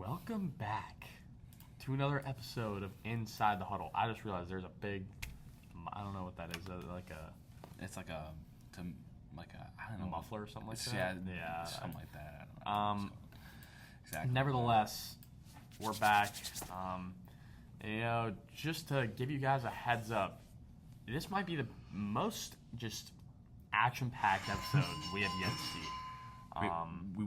Welcome back to another episode of Inside the Huddle. I just realized there's a big, I don't know what that is, It's like a I don't know, muffler or something like that. Yeah, something like that. I don't know. Exactly. Nevertheless, we're back. Just to give you guys a heads up, this might be the most just action-packed episode we have yet to see.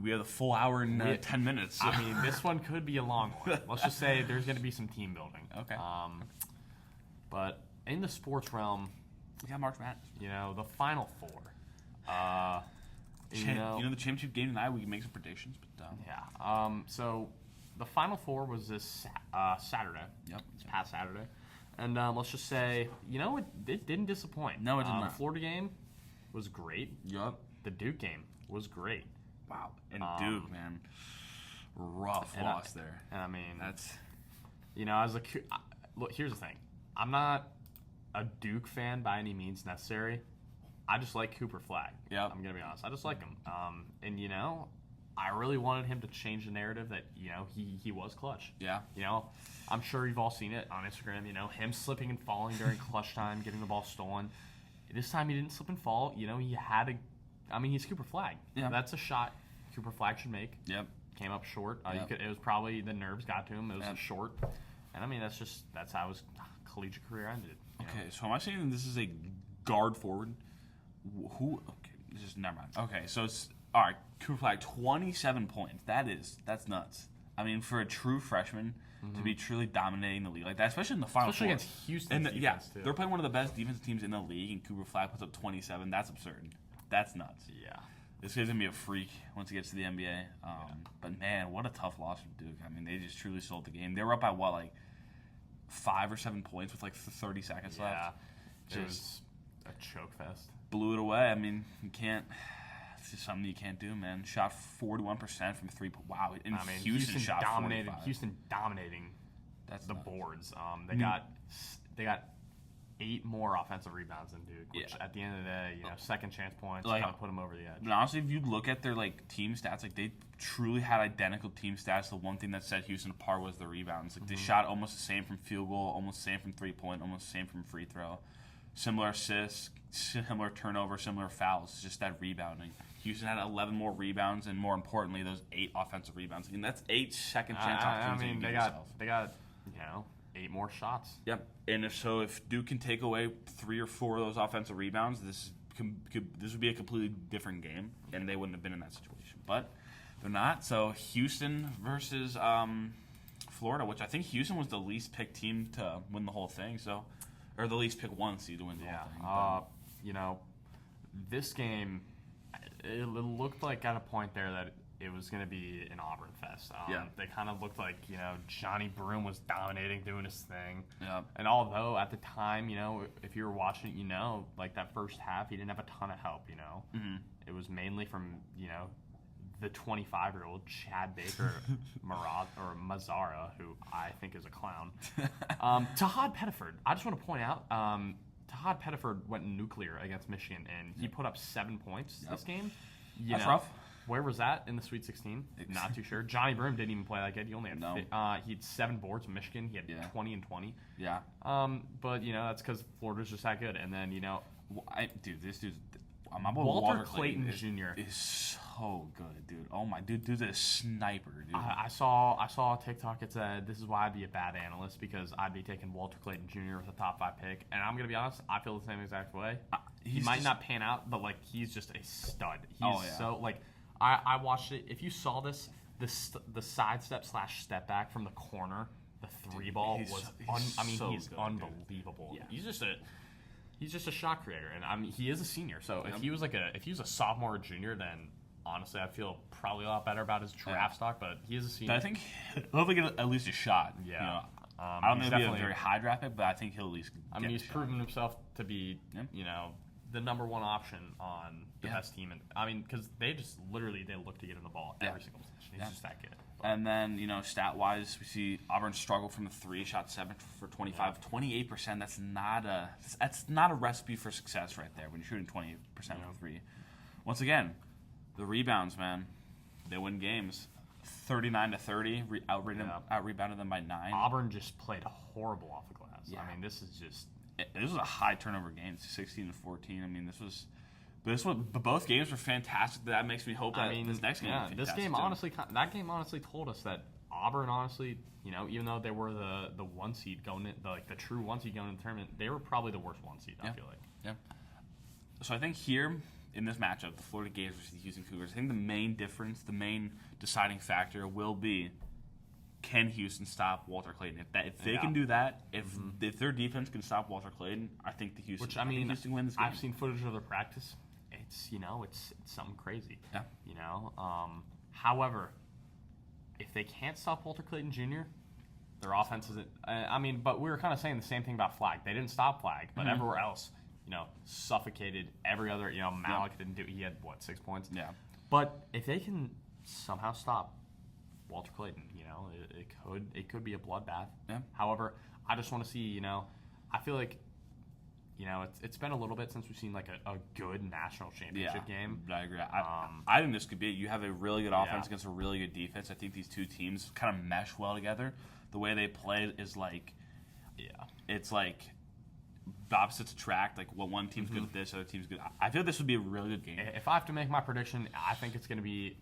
We have the full hour and 10 minutes. So. I mean, this one could be a long one. Let's just say there's going to be some team building. Okay. But in the sports realm, we got March Madness. The Final Four. The championship game tonight, we can make some predictions. But So the Final Four was this Saturday. Yep. This past Saturday. And let's just say, it didn't disappoint. No, it did not. The Florida game was great. Yep. The Duke game was great. Wow. And Duke, man, rough loss there. And I mean, that's look. Here's the thing. I'm not a Duke fan by any means necessary. I just like Cooper Flag. Yeah. I'm gonna be honest. I just like him. I really wanted him to change the narrative that he was clutch. Yeah. I'm sure you've all seen it on Instagram. Him slipping and falling during clutch time, getting the ball stolen. This time he didn't slip and fall. He had to. He's Cooper Flag. Yeah. That's a shot Cooper Flag should make. Yep. Came up short. Yep. It was probably the nerves got to him. It was Yep. short. And that's how his collegiate career ended. Okay, so am I saying this is a guard forward? Who? Okay, this is never mind. Okay, so it's all right. Cooper Flag, 27 points. That's nuts. I mean, for a true freshman to be truly dominating the league like that, especially in the Final Especially Four. against Houston. Too. They're playing one of the best defensive teams in the league, and Cooper Flag puts up 27. That's absurd. That's nuts. Yeah. This guy's gonna be a freak once he gets to the NBA. But man, what a tough loss from Duke. I mean, they just truly sold the game. They were up by 5 or 7 points with 30 seconds left. It was a choke fest. Blew it away. I mean, you can't. It's just something you can't do, man. Shot 41% from 3. Wow. And Houston shot dominated. 45. Houston dominating. That's the nuts. boards. They got 8 more offensive rebounds than Duke, which at the end of the day, second chance points kind of put them over the edge. But honestly, if you look at their team stats, they truly had identical team stats. The one thing that set Houston apart was the rebounds. They shot almost the same from field goal, almost the same from 3-point, almost the same from free throw. Similar assists, similar turnover, similar fouls. Just that rebounding. Houston had 11 more rebounds, and more importantly, those 8 offensive rebounds. I mean, that's 8 second chance opportunities. They got 8 more shots. Yep. And if Duke can take away 3 or 4 of those offensive rebounds, this would be a completely different game, and they wouldn't have been in that situation. But they're not. So Houston versus Florida, which I think Houston was the least picked team to win the whole thing. Or the least picked 1 seed to win the whole thing. This game, it looked like at a point there that it was going to be an Auburn fest. They kind of looked like, Johnny Broome was dominating, doing his thing. Yep. And although at the time, if you were watching it, that first half, he didn't have a ton of help, Mm-hmm. It was mainly from, the 25-year-old Chad Baker Mazzara, who I think is a clown. Tahad Pettiford, I just want to point out, Tahad Pettiford went nuclear against Michigan, and he put up 7 points this game. That's rough. Where was that in the Sweet 16? Not too sure. Johnny Broome didn't even play that good. He only had he had 7 boards in Michigan. He had 20 and 20. Yeah. But that's because Florida's just that good. And then this dude's my boy Walter Clayton Jr. is so good, dude. Oh my dude's a sniper, dude. I saw a TikTok. It said this is why I'd be a bad analyst because I'd be taking Walter Clayton Jr. with a top 5 pick. And I'm gonna be honest, I feel the same exact way. He might not pan out, but he's just a stud. He's so I watched it. If you saw this, the sidestep / step back from the corner, the 3 ball was. He's unbelievable. Yeah. He's just a shot creator, and he is a senior. So if he was a sophomore or junior, then honestly, I feel probably a lot better about his draft stock. But he is a senior. But I think he'll get at least a shot. Yeah. I don't know if he'll be a very high draft pick, but I think he'll at least. He's proven himself to be, the number 1 option on the best team, and because they just literally look to get in the ball every single position. He's just that good. But. And then stat wise, we see Auburn struggle from the 3, shot 7 for 25, 28%. That's not a recipe for success right there when you're shooting 28% from 3. Once again, the rebounds, man, they win games. 39-30, out rebounded them by 9. Auburn just played horrible off the glass. Yeah. I mean, this is just. This was a high turnover game, 16-14. I mean, but both games were fantastic. That makes me hope that this next game. Yeah, will be this fantastic game too. that game honestly told us that Auburn honestly, even though they were the 1 seed going in, the true 1 seed going in the tournament, they were probably the worst 1 seed. I feel like. Yeah. So I think here in this matchup, the Florida Gators versus the Houston Cougars, I think the main difference, the main deciding factor will be, can Houston stop Walter Clayton? If they can do that, if their defense can stop Walter Clayton, I think the Houston. Houston wins. I've seen footage of their practice. It's it's something crazy. Yeah. However, if they can't stop Walter Clayton Jr., their offense isn't. But we were kind of saying the same thing about Flag. They didn't stop Flag, but everywhere else, suffocated every other. Malik didn't do. He had 6 points. Yeah. But if they can somehow stop Walter Clayton, it could be a bloodbath. Yeah. However, I just want to see, I feel like, it's been a little bit since we've seen like a good national championship game. I agree. I think this could be it. You have a really good offense against a really good defense. I think these two teams kind of mesh well together. The way they play is like, it's like opposites attract. Like, one team's good at this, other team's good. I feel this would be a really good game. If I have to make my prediction, I think it's going to be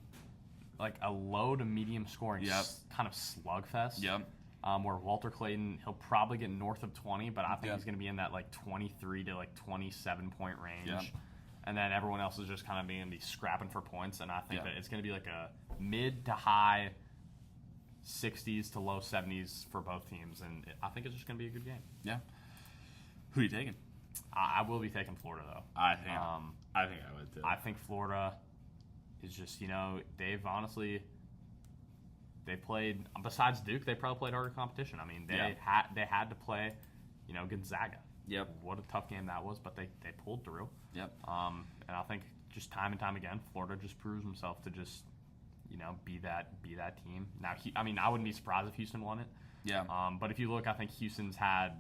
like a low to medium scoring kind of slugfest. Yep. Where Walter Clayton, he'll probably get north of 20, but I think he's going to be in that 23 to 27 point range. Yep. And then everyone else is just kind of going to be scrapping for points, and I think that it's going to be like a mid to high 60s to low 70s for both teams, and I think it's just going to be a good game. Yeah. Who are you taking? I will be taking Florida, though. I think I would too. I think Florida is just, they played, besides Duke, they probably played harder competition. I mean, they had to play, Gonzaga. Yep. What a tough game that was, but they pulled through. Yep. And I think just time and time again, Florida just proves himself to just, be that team. Now, I wouldn't be surprised if Houston won it. Yeah. But if you look, I think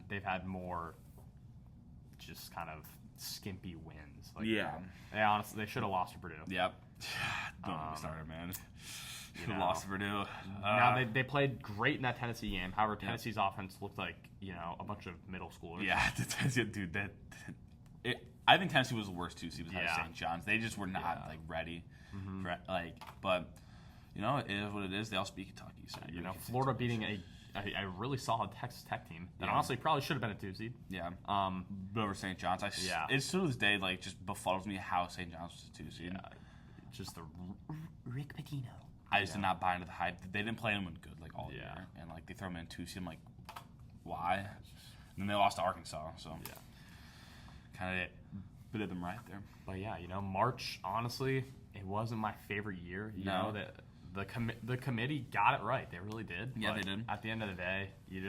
they've had more just kind of skimpy wins. They should have lost to Purdue. Yep. Don't get me started, man. Lost to Purdue. Now they played great in that Tennessee game. However, Tennessee's offense looked like a bunch of middle schoolers. Yeah, Tennessee, dude. I think Tennessee was the worst 2 seed besides St. John's. They just were not ready. But it is what it is. They all speak Kentucky. So Florida beating a really solid Texas Tech team that honestly probably should have been a 2 seed. Yeah. Over St. John's. It still to this day just befuddles me how St. John's was a 2 seed. Yeah. Just the Rick Pitino. I just did not buy into the hype. They didn't play anyone good all year, and they throw them in 2 seed. I'm like, why? And then they lost to Arkansas, so kind of did them right there. But March, honestly, it wasn't my favorite year. You know that the committee got it right. They really did. Yeah, but they did. At the end of the day, you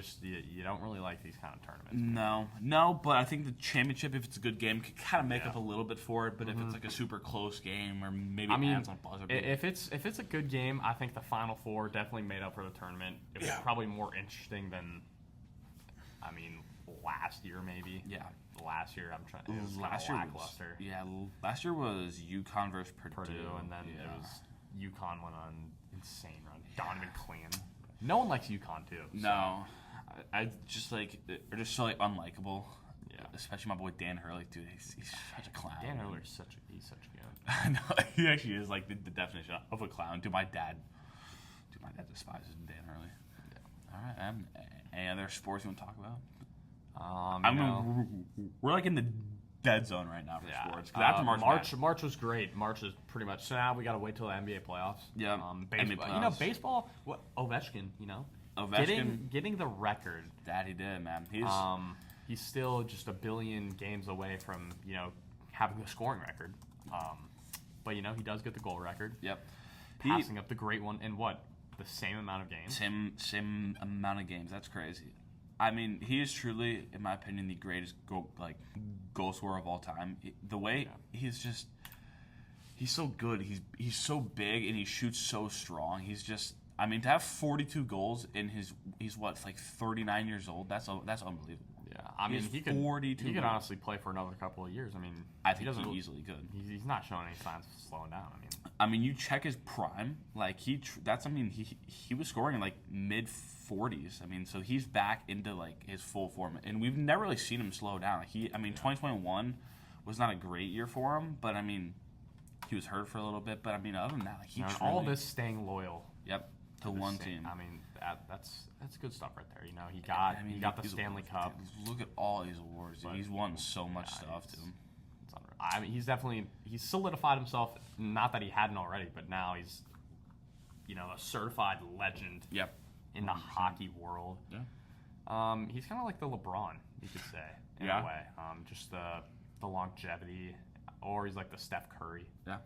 don't really like these kind of tournaments. No, but I think the championship, if it's a good game, could kind of make up a little bit for it. But if it's like a super close game or maybe ends on buzzer beat. If it's a good game, I think the Final Four definitely made up for the tournament. It was probably more interesting than, last year maybe. Yeah. Last year, it was last year lackluster. Last year was UConn versus Purdue, and then it was UConn went on an insane run. Donovan Clean. No one likes UConn too. So. No, I just they're just so unlikable. Yeah, especially my boy Dan Hurley, dude. He's such a clown. Dan Hurley's such a good. I know, he actually is the definition of a clown. Dude, my dad despises Dan Hurley. Yeah. All right, any other sports you want to talk about? We're in the dead zone right now for sports. After March was great. March is pretty much. So now we got to wait till the NBA playoffs. Yeah. Baseball. NBA playoffs. Baseball. Ovechkin. Getting the record. That he did, man. He's still just a billion games away from having a scoring record. But he does get the goal record. Yep. Passing up the great one in the same amount of games. Same amount of games. That's crazy. He is truly, in my opinion, the greatest goal scorer of all time. The way he's so good. He's so big and he shoots so strong. He's just, to have 42 goals in he's 39 years old. That's unbelievable. Yeah, I mean, he could 42 He could wins. honestly play for another couple of years. I mean, I think doesn't he really- easily could. He's not showing any signs of slowing down. I mean, you check his prime, like he was scoring in like mid 40s. I mean, so he's back into like his full form, and we've never really seen him slow down. 2021 was not a great year for him, but I mean, he was hurt for a little bit. But I mean, other than that, like, he and truly, all this staying loyal to this one team. team. I mean, that's good stuff right there. You know, he got the these Stanley awards, Cup. dude, look at all these awards. Dude. But, He's won so much yeah, stuff, it's- too. It's unreal. I mean, he's solidified himself. Not that he hadn't already, but now he's, a certified legend Yep. in the hockey world. Yeah. He's kind of like the LeBron, you could say, in Yeah. a way. Just the longevity, or he's like the Steph Curry. Yeah.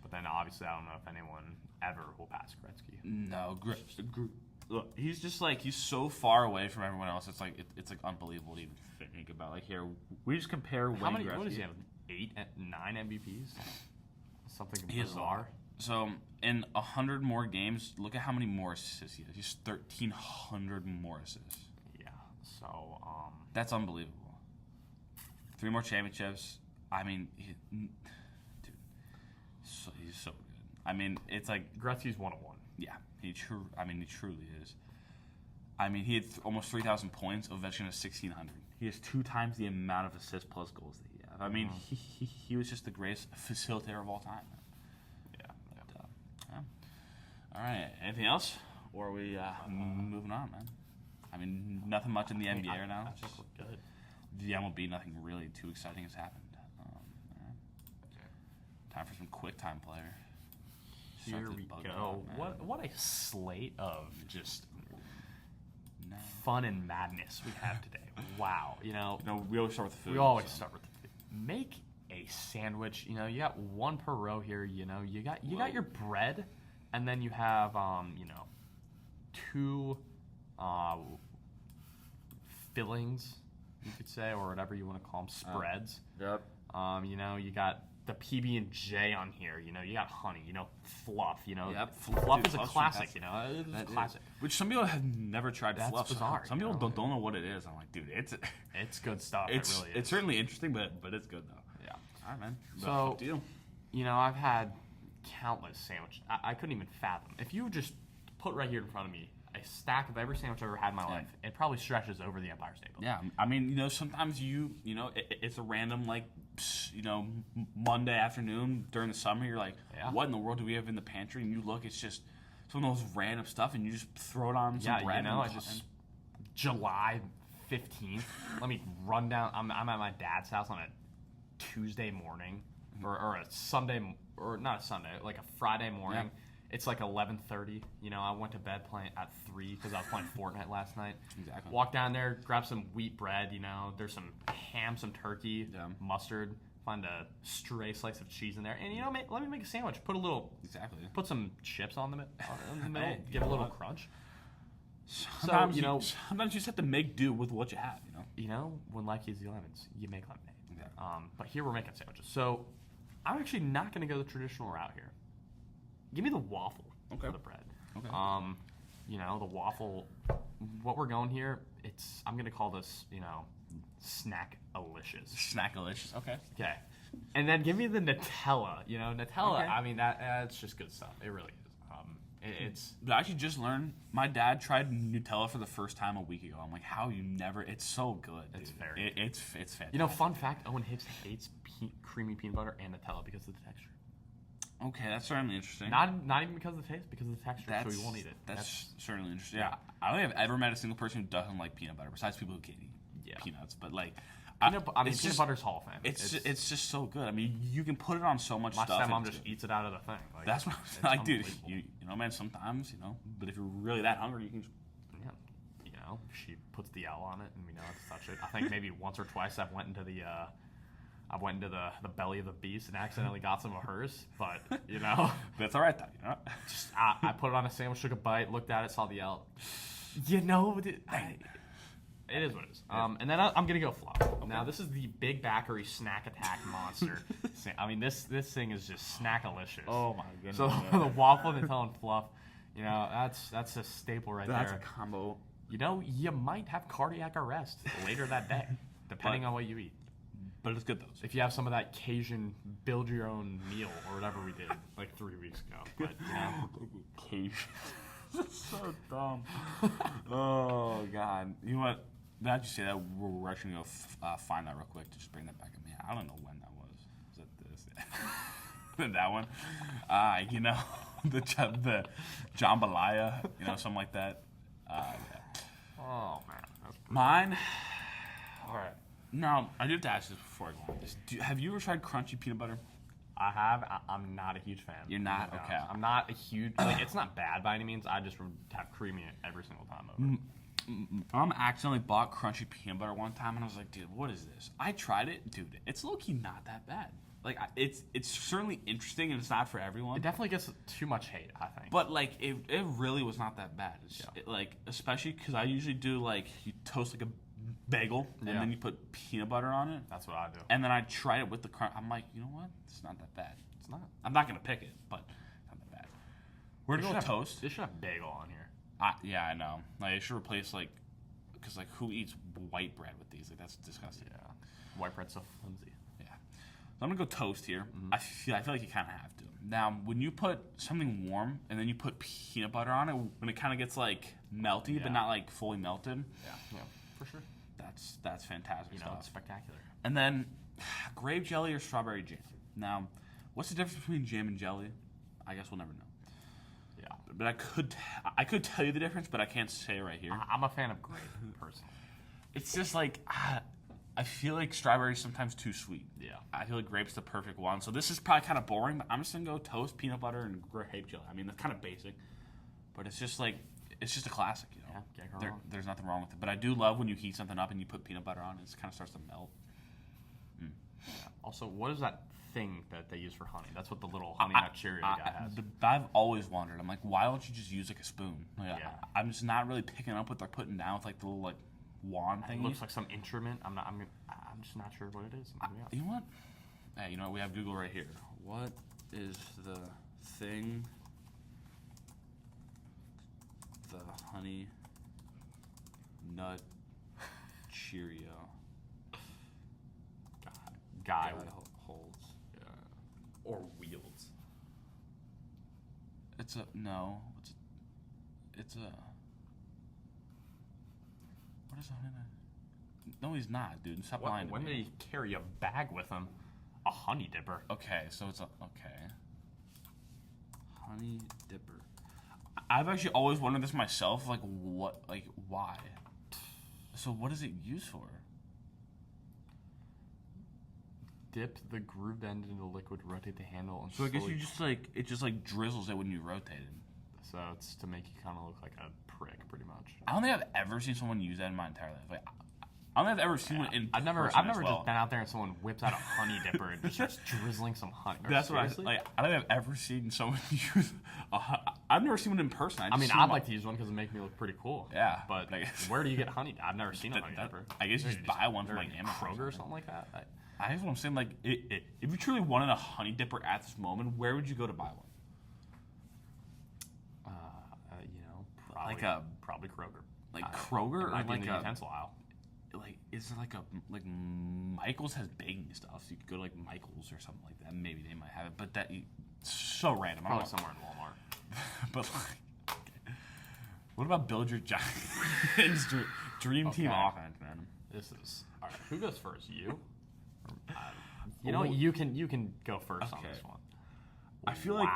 But then obviously I don't know if anyone ever will pass Gretzky. No, look, he's just like he's so far away from everyone else. It's like it's like unbelievable to even think about. Like here, we just compare How Wayne many? Gretzky. What does he have? 9 MVPs? Something He has a lot. bizarre. So in 100 more games, look at how many more assists he has. He's 1,300 more assists. Yeah. So That's unbelievable. 3 more championships. I mean, dude, he's so good. I mean, it's like Gretzky's 101. yeah, he truly is. I mean, he had almost 3,000 points. Ovechkin has 1,600. He has 2 times the amount of assists plus goals that he has. I mean, he was just the greatest facilitator of all time. Yeah. But, yeah. All right. Anything else? Or are we moving on, man? I mean, nothing much in the NBA right now. I think we're good. The MLB, nothing really too exciting has happened. Time for some quick time player. Start Here this we bug go. out, man. What a slate of just No. fun and madness we have today. Wow. No, we always start with the food. We always so. start with the food. Make a sandwich. You got one per row here. You got your bread, and then you have 2 fillings, you could say, or whatever you want to call them, spreads. Yep. You got the PB&J on here. You got honey. Fluff. Yep. Fluff Dude, is a Fluff's classic. fantastic. It's a classic. Which some people have never tried That's fluff. bizarre, Some you people know? don't know what it is. I'm like, dude, it's It's good stuff. It really is. it's certainly interesting, but it's good though. Yeah. All right, man. So- Up to you. I've had countless sandwiches. I couldn't even fathom. If you just put right here in front of me a stack of every sandwich I've ever had in my life, it probably stretches over the Empire State Building. Yeah, I mean, sometimes it's a random Monday afternoon during the summer. You're like, Yeah. what in the world do we have in the pantry? And you look, it's just some of those random stuff, and you just throw it on some bread. July 15th. Let me run down. I'm at my dad's house on a Tuesday morning, or a Sunday, or not a Sunday, like a Friday morning. Yeah. It's like 11:30. I went to bed playing at 3 because I was playing Fortnite last night. Exactly. Walk down there, grab some wheat bread. There's some ham, some turkey, Yeah. mustard. Find a stray slice of cheese in there, and let me make a sandwich. Put some chips on the middle. Hey, give you it a know little what? crunch. Sometimes sometimes you just have to make do with what you have. When life gives you lemons, you make lemonade. Exactly. But here we're making sandwiches. So I'm actually not going to go the traditional route here. Give me the waffle Okay. for the bread. Okay. The waffle. What we're going here, I'm going to call this, snack-alicious. Snackalicious. Okay. Okay. And then give me the Nutella. Nutella. Okay. I mean, that's just good stuff. It really is. It's But I actually just learned my dad tried Nutella for the first time a week ago. I'm like, how you never? It's so good. Dude. It's very It's fantastic. fun fact. Owen Hicks hates creamy peanut butter and Nutella because of the texture. Okay, that's certainly interesting. Not even because of the taste, because of the texture. So he won't eat it. That's certainly interesting. Yeah, I don't think I've ever met a single person who doesn't like peanut butter, besides people who can't eat peanuts. But like, peanut it's peanut butter's Hall of Fame. It's just so good. I mean, you can put it on so much my stuff. stepmom and just eats it out of the thing. Like, That's what it's I'm like, dude. unbelievable. Man. Sometimes, But if you're really that hungry, you can. Just, Yeah, she puts the L on it, and we know how to touch it. I think maybe once or twice I went into the belly of the beast and accidentally got some of hers, but But it's all right though. just I put it on a sandwich, took a bite, looked at it, saw the L. It is what it is. And then I'm gonna go fluff. Okay. Now this is the Big Bakery Snack Attack Monster. I mean this thing is just snackalicious. Oh my goodness. So the waffle, Nutella, and fluff, that's a staple right That's there. a combo. You know, you might have cardiac arrest later that day, depending on what you eat. But it's good though. If you have some of that Cajun build your own meal or whatever we did like 3 weeks ago. But, you know. Cajun. That's so dumb. Oh, God. You know what? Now that you say that, we're actually going to find that real quick. Just bring that back at me. I don't know when that was. Was it this? That one? You know, the jambalaya, you know, something like that. Yeah. Oh, man. That's Mine? all right. No, I do have to ask this before I go on this. Have you ever tried crunchy peanut butter? I have. I'm not a huge fan. You're not? To be Okay. honest. I'm not a huge. Like, it's not bad by any means. I just would have creamy every single time over. Mom accidentally bought crunchy peanut butter one time, and I was like, dude, what is this? I tried it. Dude, it's low-key not that bad. Like, it's certainly interesting, and it's not for everyone. It definitely gets too much hate, I think. But, like, it really was not that bad. Like, especially because I usually do, like, you toast, like, a bagel, and then you put peanut butter on it. That's what I do. And then I tried it with the crunch. I'm like, you know what? It's not that bad. It's not. I'm not going to pick it, but it's not that bad. We're going to go toast. They should have bagel on here. Yeah, I know. Like, it should replace, like, because, like, who eats white bread with these? Like, that's disgusting. Yeah. White bread's so flimsy. Yeah. So I'm going to go toast here. I feel like you kind of have to. Now, when you put something warm and then you put peanut butter on it, when it kind of gets, like, melty, but not, like, fully melted. Yeah, for sure. That's fantastic stuff. It's spectacular. And then, grape jelly or strawberry jam. Now, what's the difference between jam and jelly? I guess we'll never know. Yeah. But I could tell you the difference, but I can't say it right here. I'm a fan of grape, personally. It's just like, I feel like strawberry's sometimes too sweet. Yeah. I feel like grape's the perfect one. So this is probably kind of boring, but I'm just going to go toast, peanut butter, and grape jelly. I mean, that's kind of basic. But it's just like, it's just a classic, you know? Yeah, can't go wrong. There's nothing wrong with it. But I do love when you heat something up and you put peanut butter on it. It kind of starts to melt. Yeah. Also, what is that thing that they use for honey? That's what the little honey nut Cheerio guy has. I've always wondered. I'm like, why don't you just use like a spoon? Like, Yeah. I'm just not really picking up what they're putting down with like the little like wand thing. It looks like some instrument. I'm just not sure what it is. You know what? Hey, you know what? We have Google right here. What is the thing? The honey nut Cheerio Guy holds. Yeah. Or wields. It's a no. It's a. What is a honey nut? No, he's not, dude. Stop lying to When me. did he carry a bag with him? A honey dipper. Okay, so it's honey dipper. I've actually always wondered this myself, like why? So what is it used for? Dip the grooved end into liquid, rotate the handle, and So I guess slowly- you just it just drizzles it when you rotate it. So it's to make you kind of look like a prick, pretty much. I don't think I've ever seen someone use that in my entire life. Like, I don't think I've ever seen one in I've never person as just well. been out there and someone whips out a honey dipper and just starts drizzling some honey. That's Seriously? what I don't think I've ever seen someone use. I've never seen one in person. I mean, I'd like to use one because it makes me look pretty cool. Yeah, but I guess. where do you get honey? I've never seen a honey dipper. I guess you just buy one from like Amazon, Amazon Kroger or something like that. I guess what I'm saying, like, if you truly wanted a honey dipper at this moment, where would you go to buy one? Probably Kroger. Like Kroger, It might or be in like the a utensil aisle. like is there like Michael's has baking stuff, so you could go to like Michael's or something like that. Maybe they might have it, but so random. Probably somewhere in Walmart. But like, okay. What about Build Your Giants Dream Team offense, man? This is all right. Who goes first? You? You know, you can go first on this one. I feel like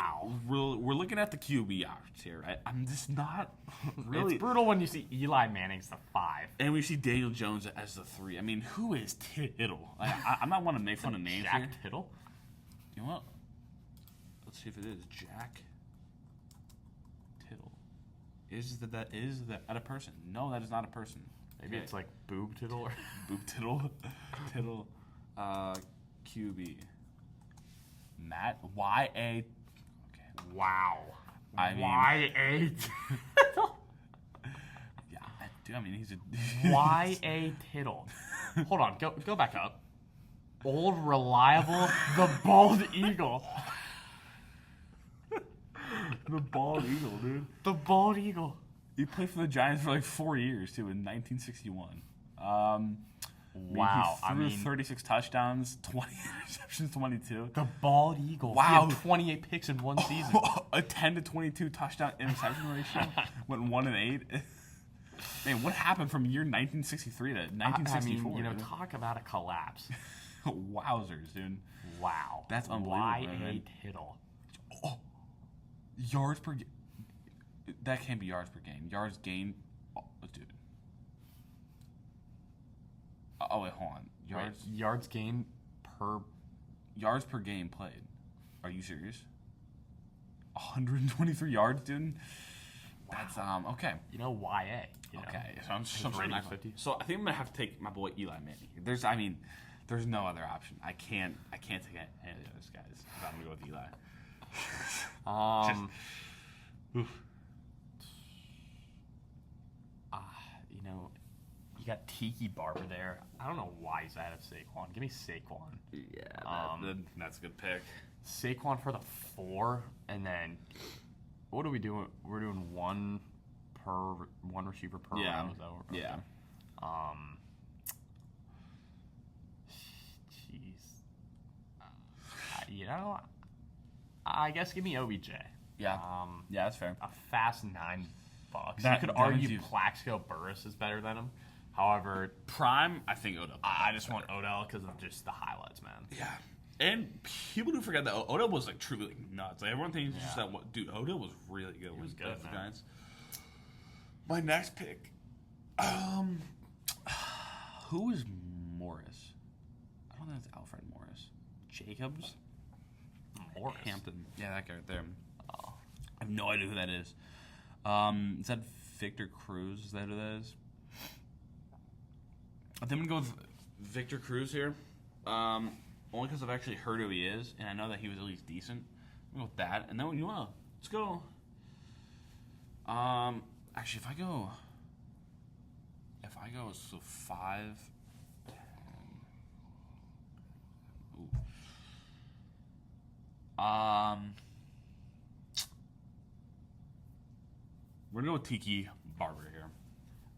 we're looking at the QB options here. I'm just not really. It's brutal when you see Eli Manning's the 5. And we see Daniel Jones as the 3. I mean, who is Tittle? I'm not want to make fun of names Jack here. Tittle? You know what? Let's see if it is Jack Tittle. Is that a person? No, that is not a person. Maybe it's like Boob Tittle or Boob Tittle. Tittle. QB. Matt Y-A. Okay. wow. I mean, Y-A Tittle. Yeah, dude. I mean, he's a Y-A Tittle. Hold on. Go back up. Old reliable, the bald eagle. the bald eagle, dude. The bald eagle. He played for the Giants for like 4 years too in 1961. Wow, he threw 36 touchdowns, 20 interceptions, 22. The bald eagle. Wow. He had 28 picks in one season. A 10 to 22 touchdown interception ratio. Went 1-8. Man, what happened from year 1963 to 1964? I mean, talk about a collapse. Wowzers, dude. Wow. That's unbelievable. Y.A. Tittle. Oh, yards per game. That can't be yards per game. Yards gained. Oh, dude. Oh, wait, hold on. Yards gained per... Yards per game played. Are you serious? 123 yards, dude? Wow. That's, okay. Y.A. Okay, so I'm just not 50. So I think I'm going to have to take my boy Eli Manning. There's no other option. I can't take any of those guys. I'm going to go with Eli. You got Tiki Barber there. I don't know why he's ahead of Saquon. Give me Saquon. Yeah, that's a good pick. Saquon for the 4, and then what are we doing? We're doing one receiver per round. Is that what, okay. Yeah. Jeez. I guess give me OBJ. Yeah. Yeah, that's fair. A fast $9. You could argue Plaxico Burress is better than him. However, prime, I think Odell. I just want Odell because of just the highlights, man. Yeah. And people do forget that Odell was like truly nuts. Like everyone thinks just that. Dude, Odell was really good. He was good, for the Giants. My next pick. Who is Morris? I don't think it's Alfred Morris. Jacobs. Morris. Hampton. Yeah, that guy right there. Oh. I have no idea who that is. Is that Victor Cruz? Is that who that is? I think I'm going to go with Victor Cruz here. Only because I've actually heard who he is, and I know that he was at least decent. I'm going to go with that. And then let's go. Actually, if I go so 5. We're going to go with Tiki Barber here.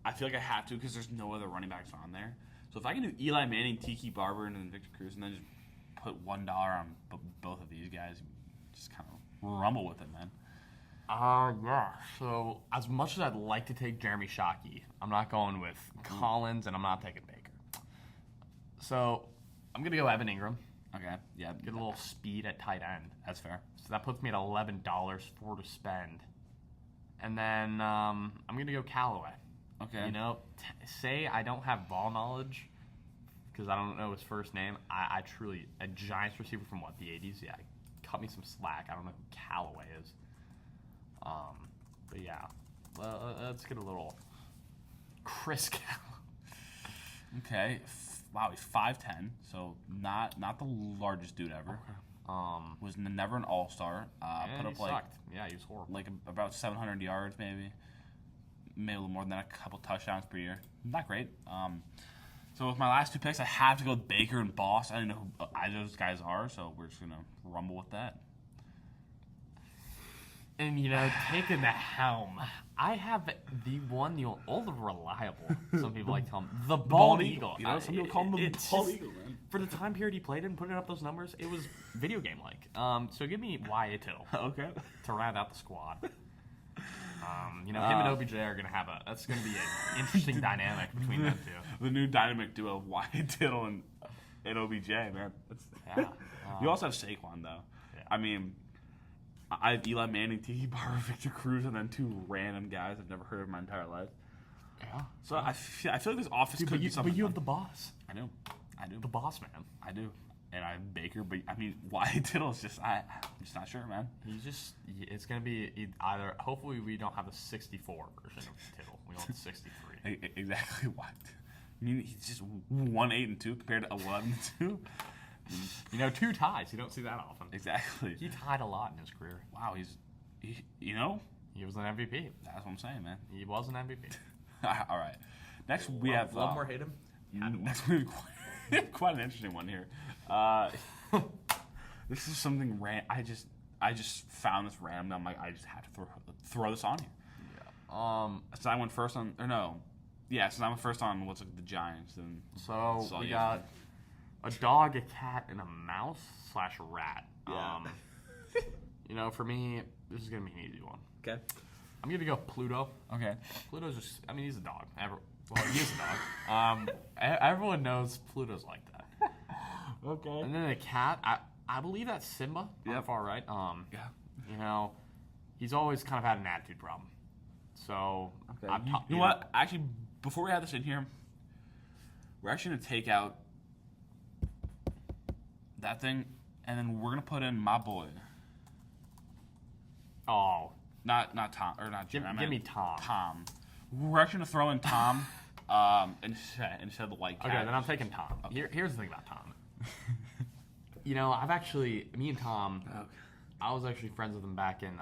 I feel like I have to because there's no other running backs on there. So if I can do Eli Manning, Tiki Barber, and then Victor Cruz, and then just put $1 on both of these guys, just kind of rumble with it, man. Yeah. So as much as I'd like to take Jeremy Shockey, I'm not going with Collins, and I'm not taking Baker. So I'm going to go Evan Ingram. Okay, yeah. Get a little speed at tight end. That's fair. So that puts me at $11 for to spend. And then I'm going to go Callaway. Okay. Say I don't have ball knowledge because I don't know his first name. I truly, a Giants receiver from the 80s? Yeah, cut me some slack. I don't know who Callaway is. But yeah, let's get a little Chris Callaway. Okay. Wow, he's 5'10", so not the largest dude ever. Was never an all-star. Put up sucked. Yeah, he was horrible. Like about 700 yards, maybe a little more than that, a couple touchdowns per year. Not great. So with my last 2 picks, I have to go with Baker and Boss. I don't know who either of those guys are, so we're just gonna rumble with that. And taking the helm, I have the old reliable. Some people like to call him the bald eagle. Some people call him the bald eagle, man. For the time period he played in, putting up those numbers, it was video game like. So give me Y.A. Tittle. Okay. To round out the squad. Him and OBJ are gonna that's gonna be an interesting dynamic between them two. The new dynamic duo of Y.A. Tittle and OBJ, man. You also have Saquon though. Yeah. I mean, I have Eli Manning, Tiki Barber, Victor Cruz, and then 2 random guys I've never heard of in my entire life. Yeah. So I feel like this offense could be something. But you have the boss. I do. The boss man. I do. And I have Baker, but I mean, Y.A. Tittle is just I'm just not sure, man. It's gonna be either. Hopefully, we don't have the 64 version of Tittle. We want the 63. Exactly. What? I mean, he's just 1-8-2 compared to 11-2. 2 ties. You don't see that often. Exactly. He tied a lot in his career. Wow, he was an MVP. That's what I'm saying, man. He was an MVP. All right. Next, we have love or hate him. Next, we have quite an interesting one here. This is something I just found this random. I'm like, I just had to throw this on here. So I went first on, or no, yeah. So I went first on what's like the Giants, and So So, we yeah. got a dog, a cat, and a mouse / rat. Yeah. For me, this is gonna be an easy one. okay, I'm gonna go Pluto. okay, Pluto's just, he's a dog. He is a dog. Everyone knows Pluto's like that. okay. And then a cat, I believe that's Simba. Yep. Yep. Far right. Yeah. He's always kind of had an attitude problem. So, Okay. You know what? Actually, before we have this in here, we're actually gonna take out that thing, and then we're gonna put in my boy. Oh, Not Tom or not Jim. give me Tom. Tom. We're actually gonna throw in Tom instead of the white cat. Okay, then I'm taking Tom. Here's the thing about Tom. Me and Tom, I was actually friends with him back in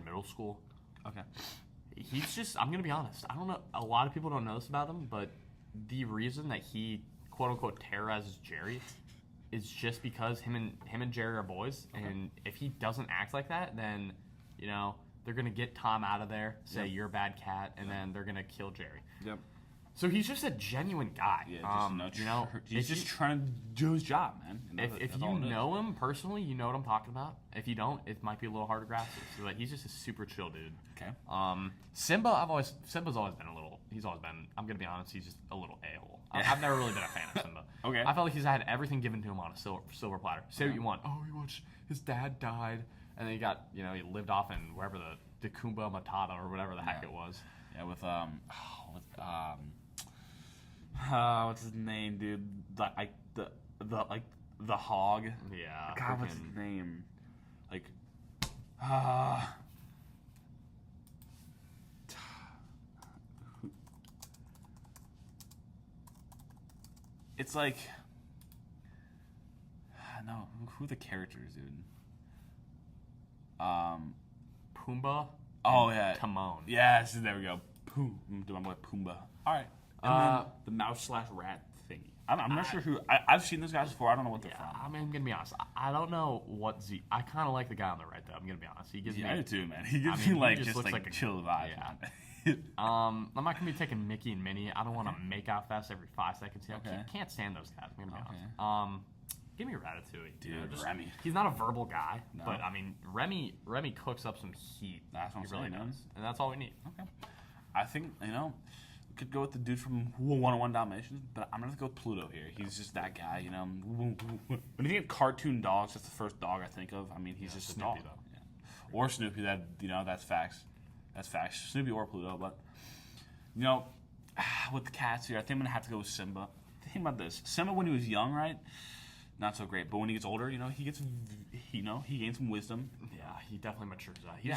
middle school. Okay. He's just, I'm gonna be honest, I don't know, a lot of people don't know this about him, but the reason that he quote unquote terrorizes Jerry is just because him and Jerry are boys, and if he doesn't act like that, then they're gonna get Tom out of there, say Yep. you're a bad cat, and then they're gonna kill Jerry. Yep. So he's just a genuine guy. Yeah. He's just trying to do his job, man. And If that's you all it is. know him personally, you know what I'm talking about. If you don't, it might be a little hard to grasp it. So, he's just a super chill dude. Okay. Simba's always been a little. He's always been. I'm gonna be honest. He's just a little a-hole. I've never really been a fan of Simba. Okay. I felt like he's had everything given to him on a silver platter. Say what you want. Oh, you watch his dad died, and then he got he lived off in wherever the Kumba Matata or whatever the heck it was. Yeah, with what's his name, dude? The hog. Yeah. God, what's his freaking- name? It's like, no, who are the characters, dude? Pumbaa. Oh and yeah, Timon. yes, there we go. Do my boy Pumbaa. All right, and then the mouse / rat thingy. I'm not sure who. I've seen those guys before. I don't know what they're Yeah, from. I'm gonna be honest. I don't know what Z. I kind of like the guy on the right though. I'm gonna be honest. He gives Yeah, I me. do too, man. He gives mean, me he like just just looks like like a- chill vibes. yeah. Man. I'm not gonna be taking Mickey and Minnie. I don't want to make out fest every 5 seconds. I Okay. can't stand those guys. I'm gonna be Okay. honest. Give me Ratatouille, Dude, Remy. He's not a verbal guy, No. but Remy cooks up some heat. That's what I'm he really saying, man. does, and that's all we need. Okay. I think, we could go with the dude from 101 Dalmatians, but I'm going to go with Pluto here. He's just that guy, When you think of cartoon dogs, that's the first dog I think of. I mean, he's just a Snoopy, dog. though. Yeah. Or Snoopy, that's facts. That's facts. Snoopy or Pluto, but, with the cats here, I think I'm going to have to go with Simba. Think about this. Simba, when he was young, right? Not so great. But when he gets older, he gets, he gains some wisdom. Yeah, he definitely matures out. Yeah.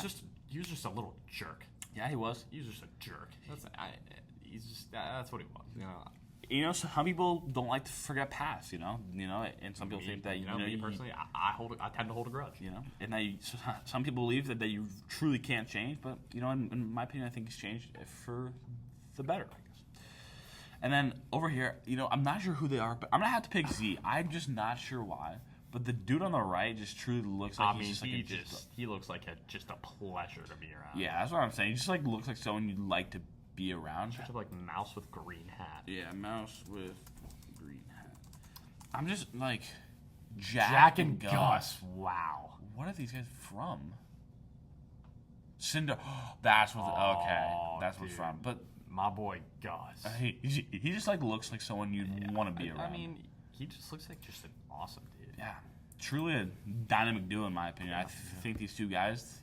He was just a little jerk. Yeah, he was. He was just a jerk. That's what he was. Some people don't like to forget past, and some people think that, me personally, I tend to hold a grudge. And some people believe that you truly can't change, but, in my opinion, I think he's changed for the better, I guess. And then over here, I'm not sure who they are, but I'm going to have to pick Z. I'm just not sure why. But the dude on the right just truly looks like he looks like just a pleasure to be around. Yeah, that's what I'm saying. He just looks like someone you'd like to be around. Just like mouse with green hat. Yeah, mouse with green hat. I'm just like Jack and Gus. Wow. What are these guys from? Cinder. That's what. Okay, that's what's dude. from. But My boy Gus. he just want to someone you'd want to be around. I mean, he just looks like just an awesome dude. Yeah, truly a dynamic duo in my opinion. I think these two guys,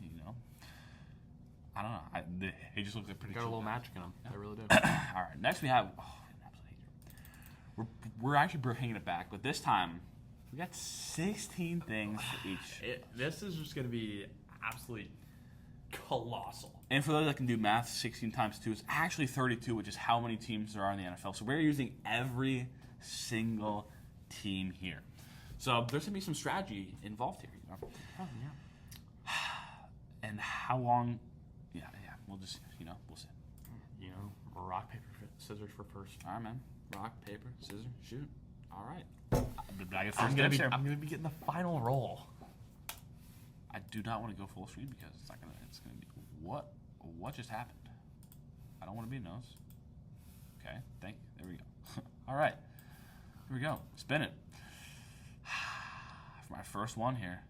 I don't know. They just look like pretty. Got a chill little guys. magic in him. They really do. All right, next we have. We're actually bringing it back, but this time we got 16 things for each. This is just going to be absolutely colossal. And for those that can do math, 16 times 2 is actually 32, which is how many teams there are in the NFL. So we're using every single team here. So there's going to be some strategy involved here. Oh, yeah. And how long? Yeah. We'll just, we'll see. Rock, paper, scissors for first. All right, man. Rock, paper, scissors, shoot. All right. I get I'm first gonna dibs be. here. I'm gonna be getting the final roll. I do not want to go full screen because it's gonna be what? What just happened? I don't want to be a nose. Okay, thank you. There we go. All right. Here we go. Spin it. For my first one here.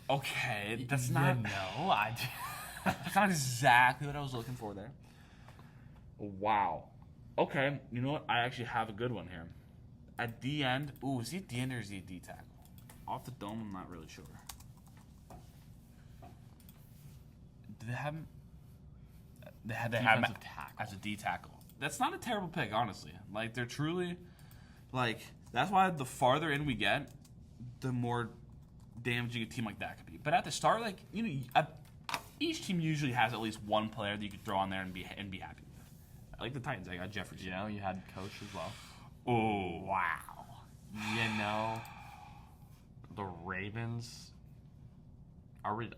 Okay, that's not... No, That's not exactly what I was looking for there. Wow. Okay, you know what? I actually have a good one here. At the end... Ooh, is he at the end or is he a D tackle? Off the dome, I'm not really sure. Do they have him... They have him as a D tackle. That's not a terrible pick, honestly. Like, they're truly... Like, that's why the farther in we get, the more damaging a team like that could be. But at the start, like, you know, each team usually has at least one player that you could throw on there and be happy with. Like the Titans, I got Jefferson. You know, you had Coach as well. Oh, Wow. You know, the Ravens. Are we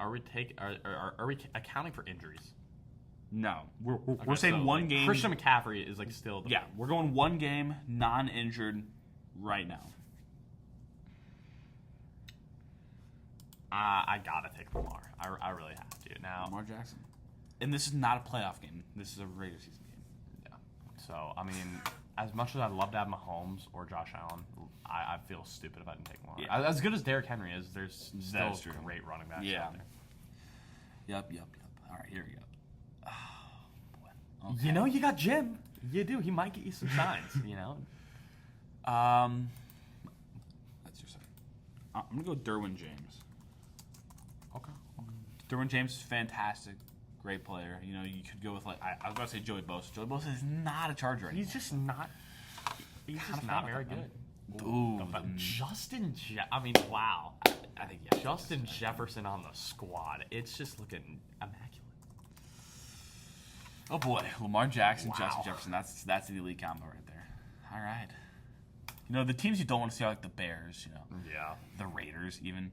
accounting for injuries? no. We're Okay, saying so, one like, game. Christian McCaffrey is like still. Yeah, we're going one game, non-injured, right now. I gotta take Lamar. I really have to now. Lamar Jackson. And this is not a playoff game. This is a regular season game. Yeah. So I mean, as much as I'd love to have Mahomes or Josh Allen, I feel stupid if I didn't take Lamar. Yeah. As good as Derrick Henry is, there's still That's true. great running backs Yeah. out there. Yep. All right, here we go. Oh, boy. You know, you got Jim. You do. He might get you some signs. You know. That's your second. I'm gonna go Derwin James. Okay. Derwin James is fantastic, great player. You know, you could go with like I was about to say Joey Bosa. Joey Bosa is not a Charger anymore. He's just not. He's just not very good. Ooh, Justin. I mean, wow. I think yeah. Justin Jefferson on the squad. It's just looking immaculate. Oh boy, Lamar Jackson, Wow. Justin Jefferson. That's the elite combo right there. All right. You know the teams you don't want to see are like the Bears. You know, Yeah. the Raiders even.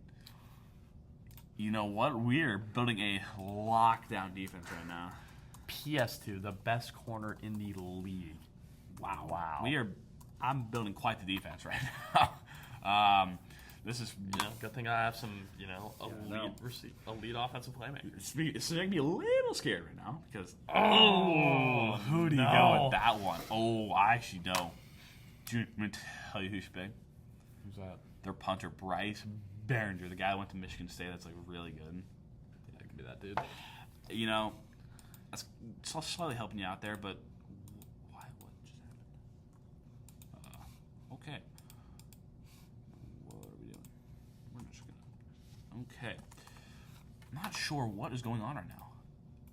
You know what? We're building a lockdown defense right now. PS2, the best corner in the league. Wow. I'm building quite the defense right now. This is. You know, good thing I have some, you know, no. elite offensive playmakers. It's making me a little scared right now because. Oh, Who do you go with that one? Oh, I actually know. I'm going to tell you who should pick. Who's that? Their punter, Bryce Behringer, the guy that went to Michigan State that's like really good. Yeah, it could be that dude. You know, that's slightly helping you out there, but why? What just happened? Okay. What are we doing? We're just gonna. Okay. I'm not sure what is going on right now,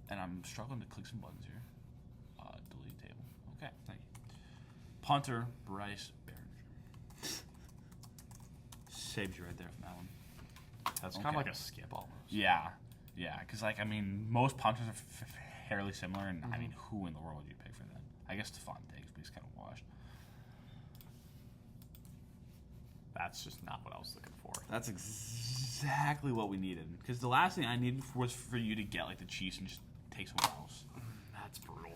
and I'm struggling to click some buttons here. Delete table. Okay, thank you. Punter, Bryce Behringer. Saved you right there from that one. That's kind of like a skip almost. Yeah, because like I mean, most punters are fairly similar, and I mean, who in the world would you pick for that? I guess Stephon Diggs, but he's kind of washed. That's just not what I was looking for. That's exactly what we needed. Because the last thing I needed was for you to get like the Chiefs and just take someone else. That's brutal.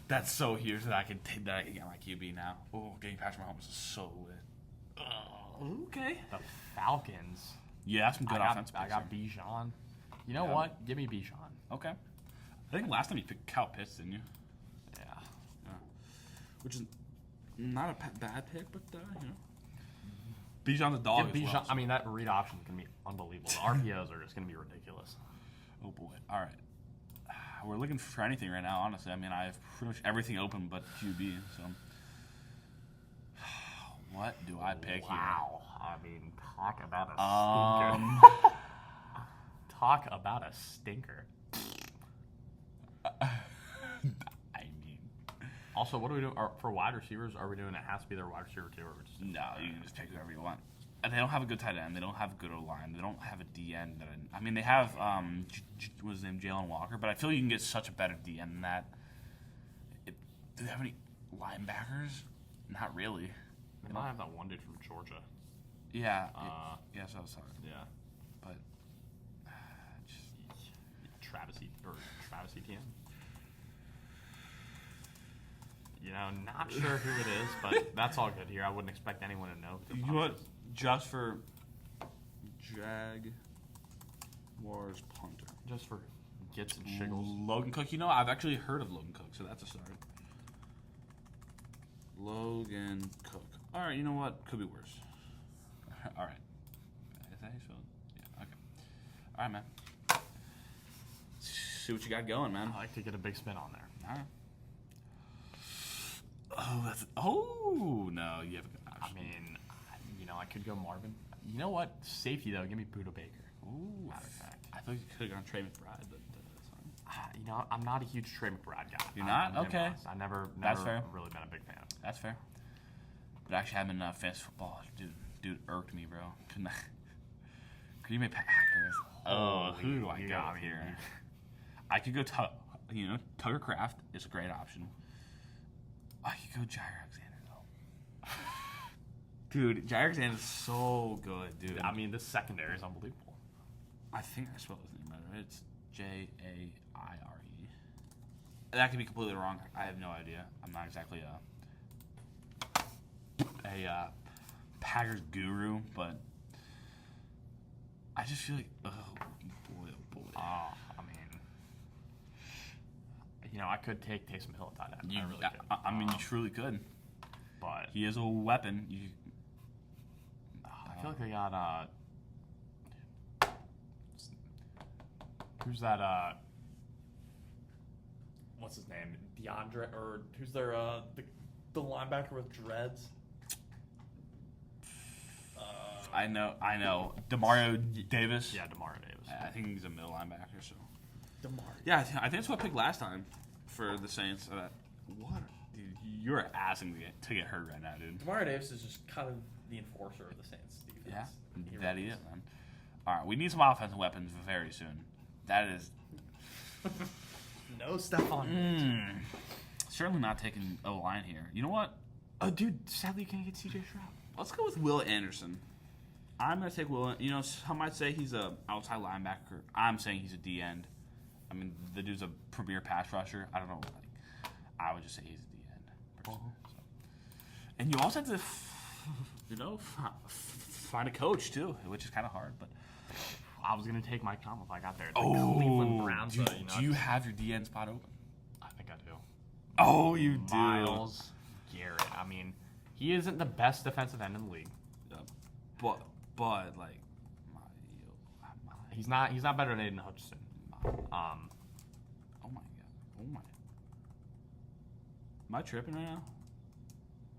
That's so huge that I can get my QB now. Oh, getting Patrick Mahomes is so lit. Okay. The Falcons. Yeah, that's some good offense. I got Bijan. You know what? Give me Bijan. Okay. I think last time you picked Kyle Pitts, didn't you? Yeah. Which is not a bad pick, but you know. Bijan's a dog Give as Bijan. well. I mean, that read option is going to be unbelievable. The RPOs are just going to be ridiculous. Oh boy. All right. We're looking for anything right now, honestly. I mean, I have pretty much everything open but QB, so. What do I pick here? Wow. I mean, talk about a stinker. Talk about a stinker. I mean. Also, what do we do for wide receivers? Are we doing it has to be their wide receiver too, or just No, you can just pick whoever you want. And they don't have a good tight end. They don't have a good O-line. They don't have a DN. I mean, they have, what's his name, Jalen Walker, but I feel you can get such a better DN than that. Do they have any linebackers? Not really. They might have that one dude from Georgia. Yeah. Yes, I was talking. Yeah. But Travis Etienne. You know, not sure who it is, but that's all good here. I wouldn't expect anyone to know. You know what? Just for Jaguars punter. Just for Gets and shiggles. Logan Cook. I've actually heard of Logan Cook, so that's a start. Logan Cook. All right, you know what? Could be worse. All right. Is that how you spell it? Yeah, okay. All right, man. See what you got going, man. I like to get a big spin on there. All right. Oh, no. You have a good option. I mean, I could go Marvin. You know what? Safety, though. Give me Buda Baker. Ooh. Matter of fact. I thought you could have gone Trey McBride, but that's fine. I'm not a huge Trey McBride guy. You're not? I'm Okay. I never That's fair. really been a big fan. That's fair. But actually, having fantasy football, dude irked me, bro. Green Bay Packers. Oh, who do I go with here? I could go Tucker Kraft is a great option. I could go Jair Alexander, though. Dude, Jair Alexander is so good, dude. I mean, this secondary is unbelievable. I think I spelled his name better. It's Jaire. That could be completely wrong. I have no idea. I'm not exactly a Packers guru, but I just feel like, oh boy. I mean, I could take Taysom Hill at tight end. I really could. I mean, you truly could. But He is a weapon. I feel like they got who's that? What's his name? DeAndre, or who's their the linebacker with dreads? I know. Demario Davis. Yeah, Demario Davis. I think he's a middle linebacker. So. Demario. Yeah, I think that's what I picked last time for the Saints. What? Dude, you're asking to get hurt right now, dude. Demario Davis is just kind of the enforcer of the Saints defense. Yeah, that he is, man. All right, we need some offensive weapons very soon. That is No Stephon. Certainly not taking O-line here. You know what? Oh, dude, sadly you can't get C.J. Stroud. Let's go with Will Anderson. I'm going to take Will. Some might say he's a outside linebacker. I'm saying he's a D-end. I mean, the dude's a premier pass rusher. I don't know. I would just say he's a D-end. So. And you also have to, find a coach, too, which is kind of hard. But I was going to take Mike Tomlin if I got there. Cleveland Browns. Do you have your D-end spot open? I think I do. Oh, you do. Myles Garrett. I mean, he isn't the best defensive end in the league. But he's not better than Aiden Hutchinson. Oh my god. Am I tripping right now?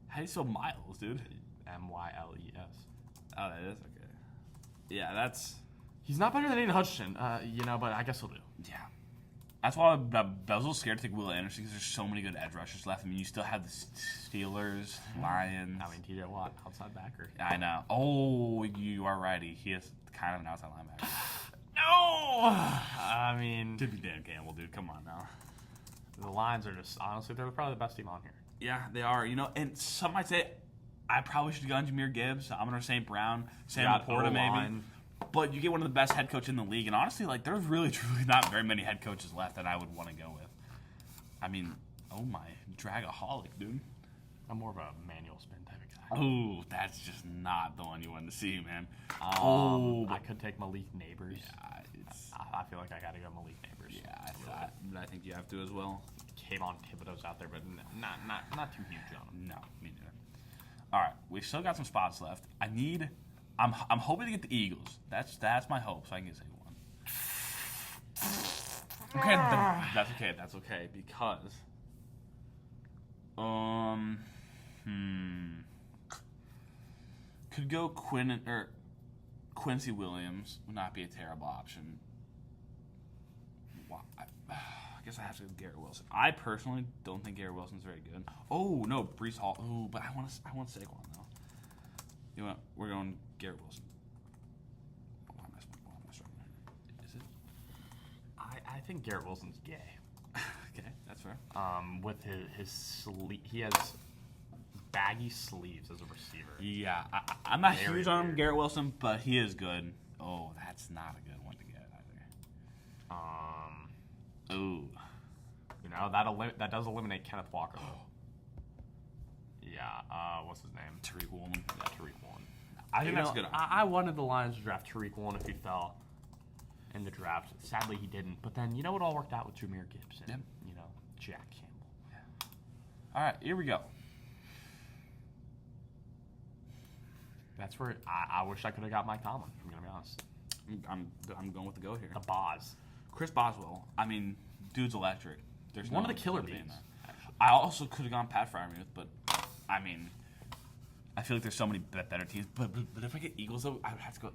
How do you spell Miles, dude? Myles. Oh, that is okay. Yeah, that's. He's not better than Aiden Hutchinson, but I guess he'll do. Yeah. That's why I was a little scared to take Will Anderson, because there's so many good edge rushers left. I mean, you still have the Steelers, Lions. I mean, TJ Watt, outside backer. I know. Oh, you are right. He is kind of an outside linebacker. No! I mean, Could be Dan Campbell, dude. Come on now. The Lions are just, honestly, they're probably the best team on here. Yeah, they are. And some might say I probably should have gone Jahmyr Gibbs. I'm going to St. Brown, Sam Laporta maybe. But you get one of the best head coaches in the league. And honestly, there's really, truly not very many head coaches left that I would want to go with. I mean, oh my, dragaholic, dude. I'm more of a manual spin type of guy. Oh, that's just not the one you wanted to see, man. I could take Malik Neighbors. Yeah, I feel like I got to go Malik Neighbors. Yeah, I think you have to as well. Kayvon Thibodeau's out there, but not too huge on him. No, me neither. All right, we've still got some spots left. I'm hoping to get the Eagles. That's my hope, so I can get second one. Okay, that's okay because could go Quincy Williams would not be a terrible option. I guess I have to go Garrett Wilson. I personally don't think Garrett Wilson's very good. Oh no, Breece Hall. Oh, but I want Saquon though. You know what? We're going Garrett Wilson. Why am I struggling here? Is it? I think Garrett Wilson's gay. Okay, that's fair. With his sleeve, he has baggy sleeves as a receiver. Yeah, I'm not Very huge on weird. Garrett Wilson, but he is good. Oh, that's not a good one to get either. Ooh. That does eliminate Kenneth Walker. Yeah, what's his name? Tariq Woolen. Yeah, Tariq Woolen. I think that's a good option. I wanted the Lions to draft Tariq Woolen if he fell. in the draft. Sadly, he didn't. But then, it all worked out with Jameer Gibbs and, Yep. Jack Campbell. All right, here we go. That's where I wish I could have got Mike Tomlin, I'm going to be honest. I'm going with the go here. The Boz. Chris Boswell. I mean, dude's electric. There's One no of the killer debating bees. that. I also could have gone Pat Freiermuth, but I mean, I feel like there's so many better teams. But if I get Eagles, though, I would have to go.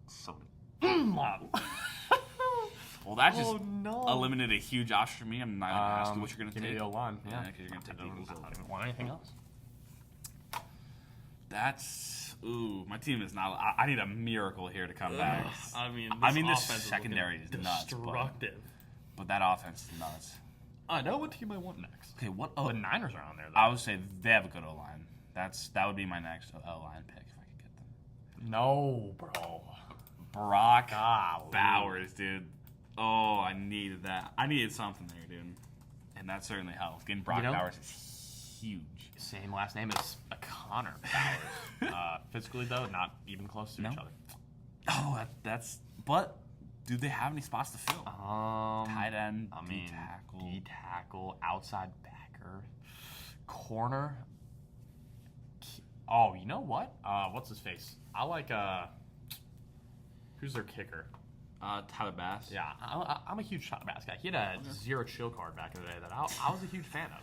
So well, that just eliminated a huge option for me. I'm not going to ask you what you're going to give take. me the O-line. Yeah, because you're going to take the Eagles. I don't want anything else. My team is not. I need a miracle here to come back. I mean, this secondary is nuts. Destructive. But that offense is nuts. I know what team I want next. Okay, what? The Niners are on there, though. I would say they have a good O-line. That would be my next O-line pick if I could get them. No, bro. Brock Golly. Bowers, dude. Oh, I needed that. I needed something there, dude. And that certainly helps. Getting Brock Bowers is huge. Same last name as Connor Bowers. Physically, though, not even close to each other. Oh, but do they have any spots to fill? Tight end, D tackle, outside backer, corner. Oh, you know what? What's his face? I like who's their kicker? Tyler Bass. Yeah, I'm a huge Tyler Bass guy. He had a zero chill card back in the day that I was a huge fan of.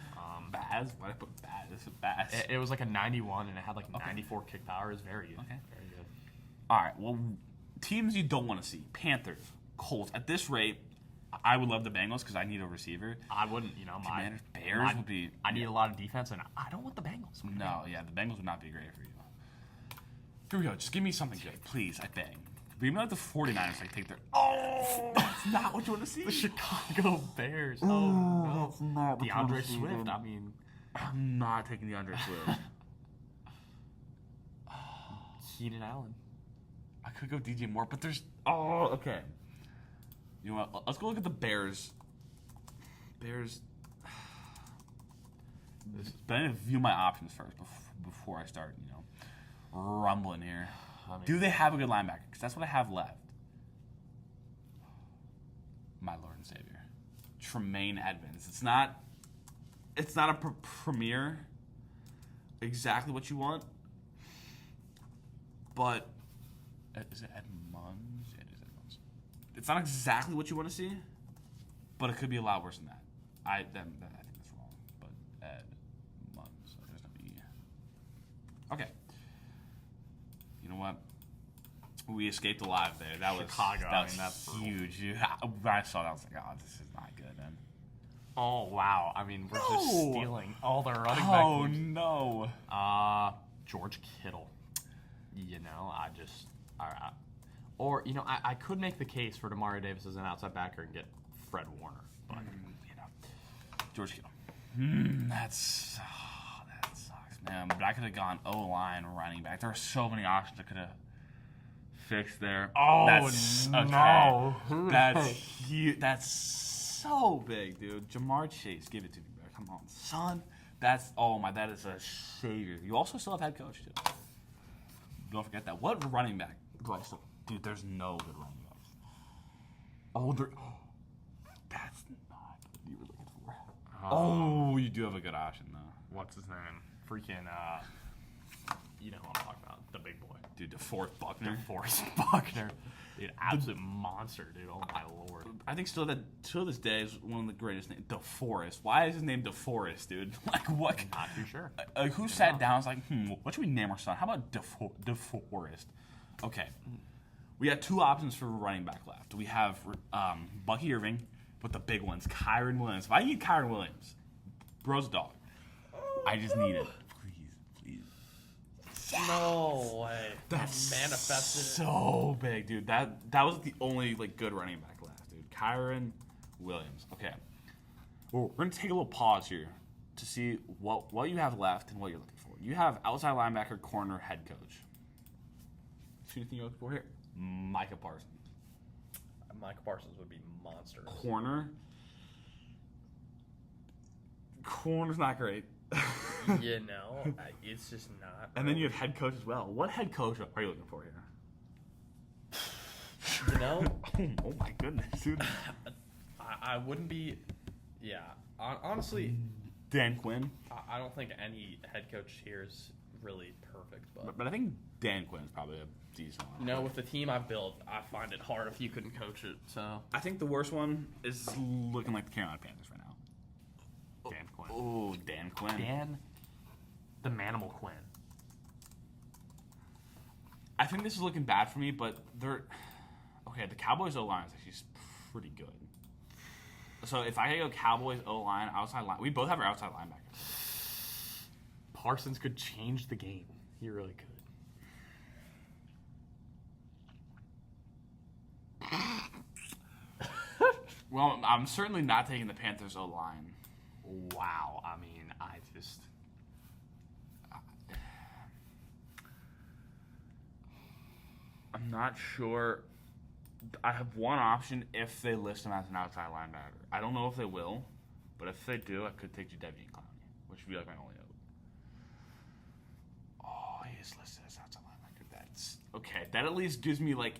Baz? Why did I put Baz? Bass. It was like a 91, and it had like 94 kick power. It was very good. Okay. Very good. All right, well, teams you don't want to see. Panthers, Colts. At this rate, I would love the Bengals because I need a receiver. I wouldn't, Commanders, Bears would be... I need a lot of defense, and I don't want the Bengals. No, yeah, the Bengals would not be great for you. Here we go. Just give me something good, please, I beg. But even like the 49ers, like, take their... Oh, that's not what you want to see. The Chicago Bears. Oh, no. That's not what you want DeAndre to see, Swift, dude. I mean... I'm not taking DeAndre Swift. Keenan Allen. I could go DJ Moore, but there's... Oh, okay. You know what? Let's go look at the Bears. But I need to view my options first before I start, rumbling here. Do they have a good linebacker? Because that's what I have left. My Lord and Savior, Tremaine Edmonds. It's not a premier. Exactly what you want, but is it Edmonds? Yeah, it is Edmonds. It's not exactly what you want to see, but it could be a lot worse than that. I think that's wrong. But Edmonds. There's no E. Okay. You know what? We escaped alive there. That was Chicago. That's huge. When I saw that, I was like, "Oh, this is not good." Then. Oh, wow. I mean, we're just stealing all their running back. Oh no. George Kittle. I could make the case for Demario Davis as an outside backer and get Fred Warner, but George Kittle. That sucks, man. But I could have gone O-line, running back. There are so many options I could have fixed there. Oh, no. That's huge. That's so big, dude. Jamar Chase, give it to me, bro. Come on, son. That is a savior. You also still have head coach, too. Don't forget that. What running back? Dude, there's no good running backs. That's not what you were looking for. You do have a good option, though. What's his name? Freaking, you know who I'm talking about. The big boy. Dude, DeForest Buckner. DeForest Buckner. Dude, absolute monster, dude. Oh, my Lord. I think still this day is one of the greatest names. DeForest. Why is his name DeForest, dude? Like, what? Not too sure. Who sat down and was like, what should we name our son? How about DeForest? Okay. We got two options for running back left. We have Bucky Irving with the big ones, Kyron Williams. If I need Kyron Williams, bro's a dog. I just need it. Please. Yes. No way. That's manifested so big, dude. That was the only good running back left, dude. Kyron Williams. Okay. Well, we're gonna take a little pause here to see what you have left and what you're looking for. You have outside linebacker, corner, head coach. See anything you're looking for here? Micah Parsons. Micah Parsons would be monster. Corner's not great. It's just not. And then you have head coach as well. What head coach are you looking for here? Oh my goodness, dude. I wouldn't be. Yeah, honestly, Dan Quinn. I don't think any head coach here is really perfect, But I think Dan Quinn is probably a decent one. no, with the team I've built, I find it hard if you couldn't coach it. So I think the worst one is looking like the Carolina Panthers right now. Dan Quinn, Oh, Dan Quinn. Dan, the Manimal Quinn. I think this is looking bad for me, but they're okay. The Cowboys O line is actually pretty good. So if I go Cowboys O line, outside line, we both have our outside linebackers. Parsons could change the game. He really could. Well, I'm certainly not taking the Panthers O line. Wow. I mean, I'm not sure. I have one option if they list him as an outside linebacker. I don't know if they will, but if they do, I could take Jadeveon Clowney, which would be like my only hope. Oh, he is listed as outside linebacker. That's okay. That at least gives me like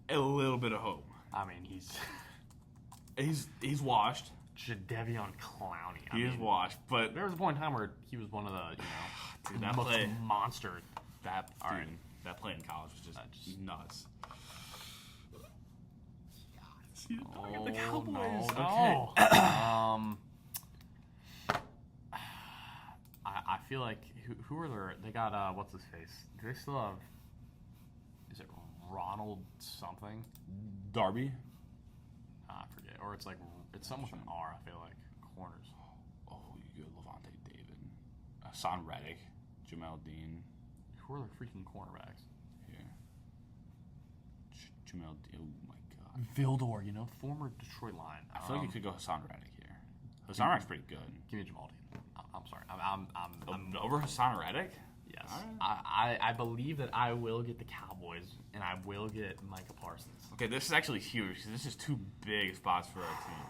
a little bit of hope. I mean, He's washed. Jadeveon Clowney. He is washed, but There was a point in time where he was one of the, Dude, that most play- monster. that play in college was just nuts. Oh, the Cowboys. no. Okay. I feel like who are there? They got what's his face? Do they still have? Is it Ronald something? Darby. I forget. Or it's something with an R. I feel like corners. Oh, you go Levante David, Hassan Reddick, Jamel Dean. Who are the freaking cornerbacks? Here. Jamel Dean. Oh my God. Vildor, former Detroit line. I feel like you could go Hassan Reddick here. Hassan Reddick's pretty good. Give me Jamal Dean. I'm sorry. I'm Over Hassan Reddick? yes. Alright. I believe that I will get the Cowboys and I will get Micah Parsons. Okay, this is actually huge because this is two big spots for our team.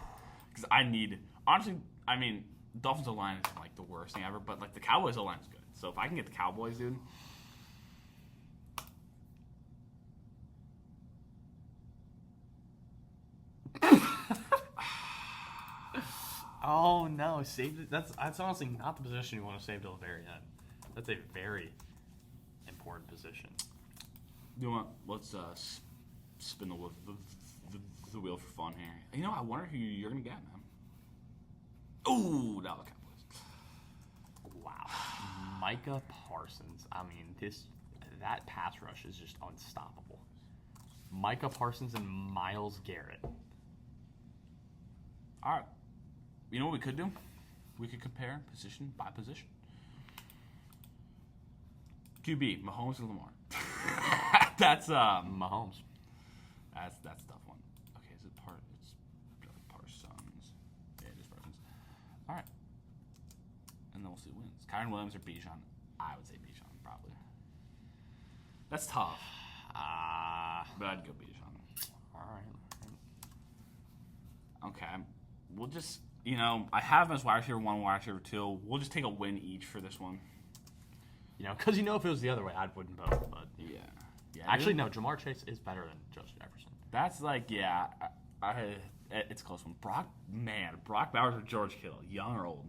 Because I need, honestly, I mean, Dolphins O-line isn't like the worst thing ever, but like the Cowboys O-line is good. So if I can get the Cowboys, dude. Oh no, save it. That's honestly not the position you want to save till the very end. That's a very important position. You know what? Let's spin the wheel for fun here. I wonder who you're gonna get, man. Ooh, now the Cowboys. Wow, Micah Parsons. I mean, that pass rush is just unstoppable. Micah Parsons and Myles Garrett. All right. You know what we could do? We could compare position by position. QB, Mahomes and Lamar. That's Mahomes. That's a tough one. Okay, is it It's Parsons. Yeah, it is Parsons. All right, and then we'll see who wins. Kyron Williams or Bijan? I would say Bijan probably. That's tough, but I'd go Bijan. All right. Okay, we'll just I have him as wide receiver 1, wide receiver 2. We'll just take a win each for this one. Because if it was the other way, I wouldn't vote. But Yeah. actually, no. Jamar Chase is better than Justin Jefferson. That's it's a close one. Brock Bowers or George Kittle, young or old?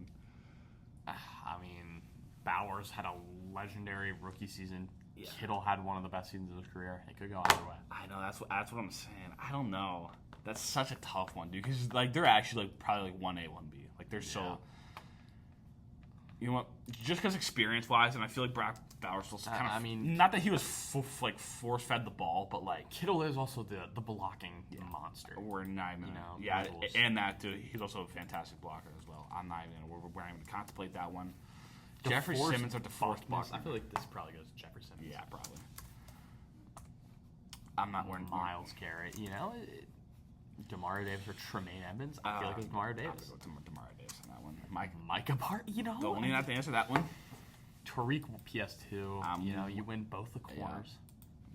I mean, Bowers had a legendary rookie season. Yeah. Kittle had one of the best seasons of his career. It could go either way. I know that's what I'm saying. I don't know. That's such a tough one, dude. Because they're actually probably 1A, 1B. Like they're so. You know what? Just because experience-wise, and I feel like Brock Bowers was kind of. I mean, not that he was force-fed the ball, but like Kittle is also the blocking monster. we're not even. visuals. And that dude, he's also a fantastic blocker as well. I'm not even. We're not even gonna contemplate that one. Jeffrey Simmons or DeForest Buckner. I feel like this probably goes to Jeffrey Simmons. Yeah, probably. I'm not wearing Myles Garrett. Demario Davis or Tremaine Edmonds. I feel like it's Demario I'm Davis. gonna go to Demario Davis on that one. Micah Part. Don't even have to answer that one. Tariq PS2. You win both the corners.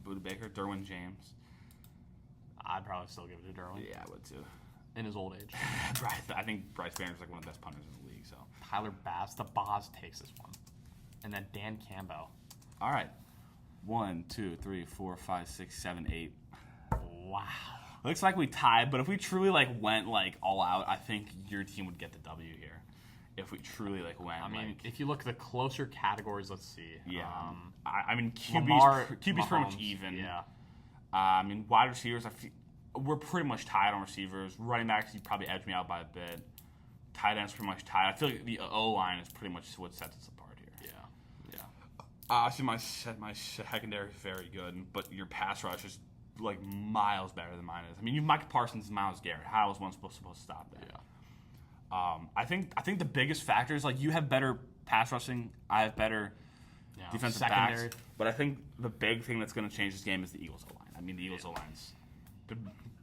Buda Baker, Derwin James. I'd probably still give it to Derwin. Yeah, I would too. In his old age. I think Bryce Banner's like one of the best punters in the league. So Tyler Bass, the Boz takes this one. And then Dan Campbell. all right, 1, 2, 3, 4, 5, 6, 7, 8. Wow. looks like we tied, but if we truly like went like all out, I think your team would get the W here. If we truly like went, I mean, like, if you look at the closer categories, let's see. yeah, I mean Lamar, QB's pretty much Mahomes, even. Yeah. I mean wide receivers, we're pretty much tied on receivers. Running backs, you probably edge me out by a bit. Tight ends pretty much tied. I feel like the O line is pretty much what sets us apart here. Yeah. Obviously, my secondary is very good, but your pass rush is like miles better than mine is. I mean, you have Micah Parsons and Myles Garrett. How is one supposed to stop that? Yeah. I think the biggest factor is like you have better pass rushing. I have better defensive secondary. backs. But I think the big thing that's going to change this game is the Eagles O line. I mean, the Eagles O line's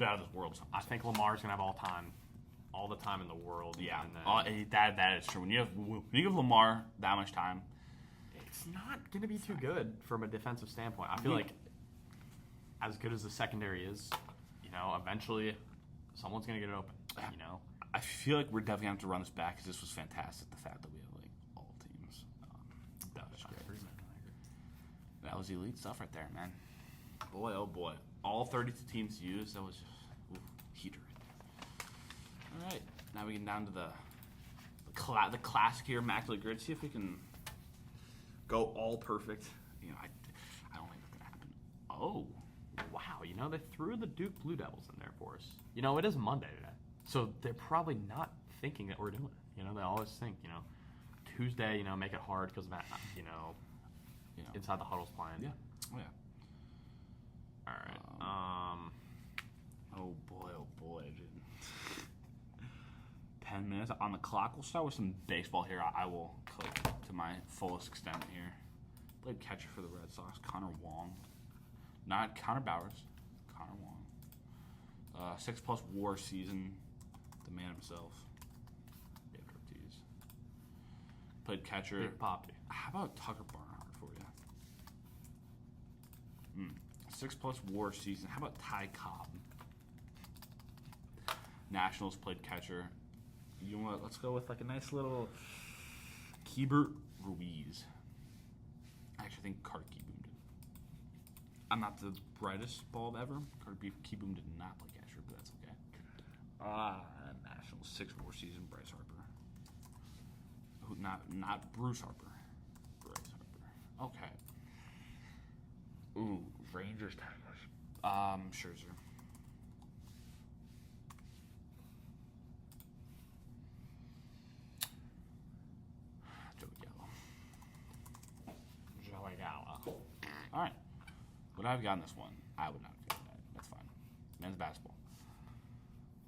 out of this world. I think Lamar's gonna have all the time in the world. Yeah, And then that is true. When you give Lamar that much time, it's not gonna be too good from a defensive standpoint. I feel like as good as the secondary is, eventually someone's gonna get it open. I feel like we're definitely going to have to run this back because this was fantastic. The fact that we have like all teams. That was great. That was elite stuff right there, man. Boy, oh boy. All 32 teams used. That was just heater right there. All right. Now we get down to the classic here, Immaculate Grid. See if we can go all perfect. I don't think that's going to happen. Oh. Wow, they threw the Duke Blue Devils in there for us. It is Monday today. So they're probably not thinking that we're doing it. They always think, Tuesday, make it hard because of that, inside the huddle's playing. Yeah. Oh, yeah. All right. Oh, boy. 10 minutes on the clock. We'll start with some baseball here. I will click to my fullest extent here. Played catcher for the Red Sox, Connor Wong. Not Connor Bowers, Connor Wong. 6+ WAR season. The man himself, David Ortiz. Played catcher. Big Poppy. How about Tucker Barnhart for you? 6+ WAR season. How about Ty Cobb? Nationals played catcher. You know what? Let's go with like a nice little Keibert Ruiz. I actually think Carter Kieboom did. I'm not the brightest bulb ever. Carter Kieboom did not play catcher, but that's okay. Nationals 6 WAR season. Bryce Harper. Who? Not Bruce Harper. Bryce Harper. Okay. Ooh, Rangers Tigers. Scherzer. Joey Gallo. All right. Would I have gotten this one? I would not have gotten that. That's fine. Men's basketball.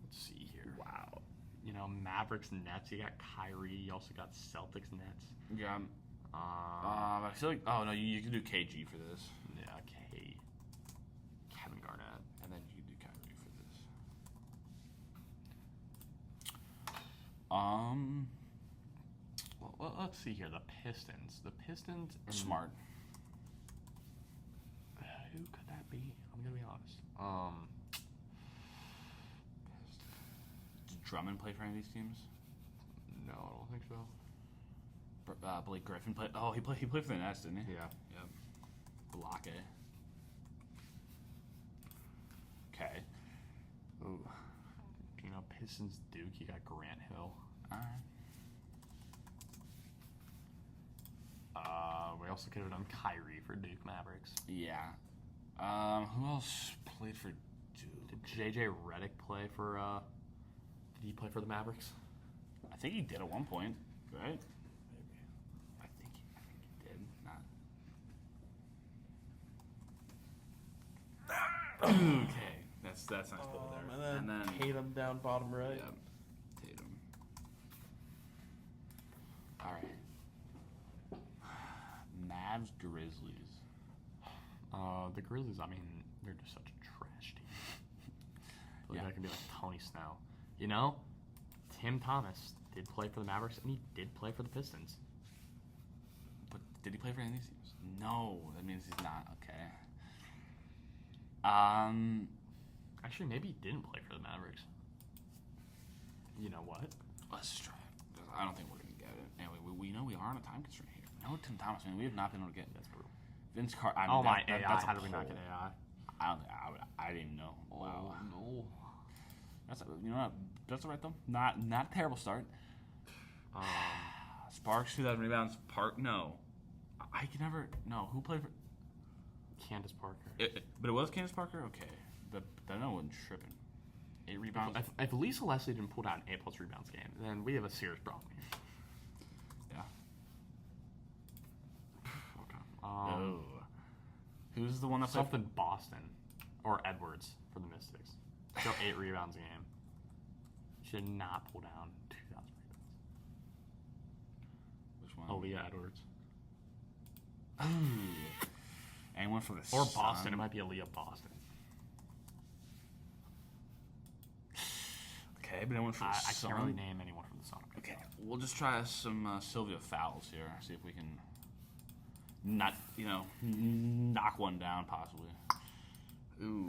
Let's see here. Wow. Mavericks Nets. You got Kyrie. You also got Celtics Nets. Yeah. I feel like. Oh no, you can do KG for this. Yeah. Kevin Garnett. And then you can do Kyrie for this. Well, let's see here. The Pistons. Smart. Who could that be? I'm gonna be honest. Did Drummond play for any of these teams? No, I don't think so. Blake Griffin played. Oh, he played for the Nets, didn't he? Yeah. Yep. Block A. Okay. Ooh. Pistons Duke. You got Grant Hill. All right. We also could have done Kyrie for Duke Mavericks. Yeah. Who else played for Duke? Did JJ Redick play for? Did he play for the Mavericks? I think he did at one point, right? Maybe. I think he did. Not. Okay, that's nice play there. And then Tatum down bottom right. Yeah, Tatum. All right. Mavs Grizzlies. The Grizzlies, they're just such a trash team. That could be like Tony Snell. Tim Thomas did play for the Mavericks, and he did play for the Pistons. But did he play for any of these teams? No, that means he's not. Okay. Actually, maybe he didn't play for the Mavericks. You know what? Let's try it. I don't think we're going to get it. Anyway, we know we are on a time constraint here. No Tim Thomas, we have not been able to get. That's brutal. Vince Carter. AI. How did we not get AI? I didn't even know. Wow. Oh, no. That's what, that's all right though. Not a terrible start. Sparks 2,000 rebounds. No, I can never. No, who played for? Candace Parker. But it was Candace Parker. Okay, then I wasn't tripping. 8 rebounds. If Lisa Leslie didn't pull down an 8+ rebounds game, then we have a serious problem here. Yeah. Okay. Who's the one that played? Something Boston or Edwards for the Mystics. Go 8 rebounds a game. Should not pull down 2,000 rebounds. Which one? Aaliyah Edwards. Anyone for the Or Boston. Sun? It might be Aaliyah Boston. Okay, but anyone for the I Sun? can't really name anyone from the Sun. Okay, we'll just try some Sylvia fouls here. See if we can not, knock one down possibly. Ooh.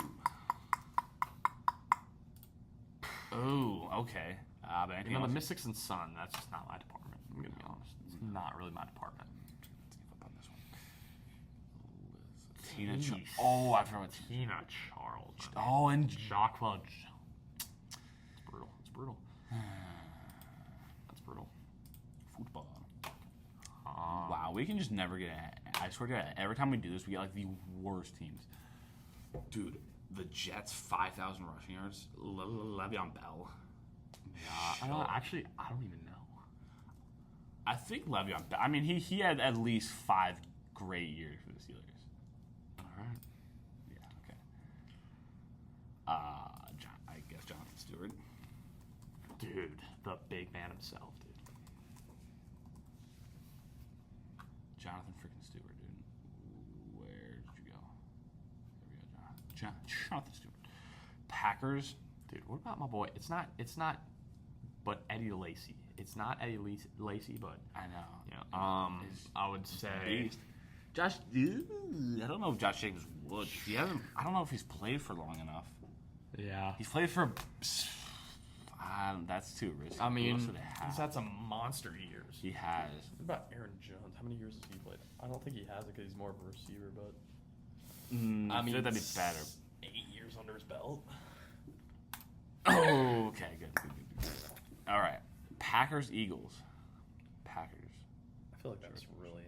Okay. But anything The else? Mystics and Sun, that's just not my department. I'm going to be honest. It's not really my department. Let's give up on this one. Tina I forgot what Tina Charles. Oh, and Jacques. It's brutal. That's brutal. Football. Wow, we can just never get it. I swear to God, every time we do this, we get like the worst teams. Dude, the Jets 5,000 rushing yards. Le'Veon Bell. I don't even know. I think Le'Veon Bell. I mean, he had at least 5 great years for the Steelers. All right. Yeah. Okay. I guess Jonathan Stewart. Dude, the big man himself, dude. Jonathan freaking Stewart, dude. Where did you go? There we go, Jonathan Stewart. Packers. Dude, what about my boy? It's not, but Eddie Lacy. It's not Eddie Lacy, but I know. I would say Beast. Josh. I don't know if Josh Jacobs would. He hasn't. I don't know if he's played for long enough. Yeah. He's played for. That's too risky. I mean, he's he's had some monster years. He has. What about Aaron Jones? How many years has he played? I don't think he has it because he's more of a receiver, but I mean, that'd be better. 8 years under his belt. Oh, okay, good. All right, Packers, Eagles. Packers. I feel like that's really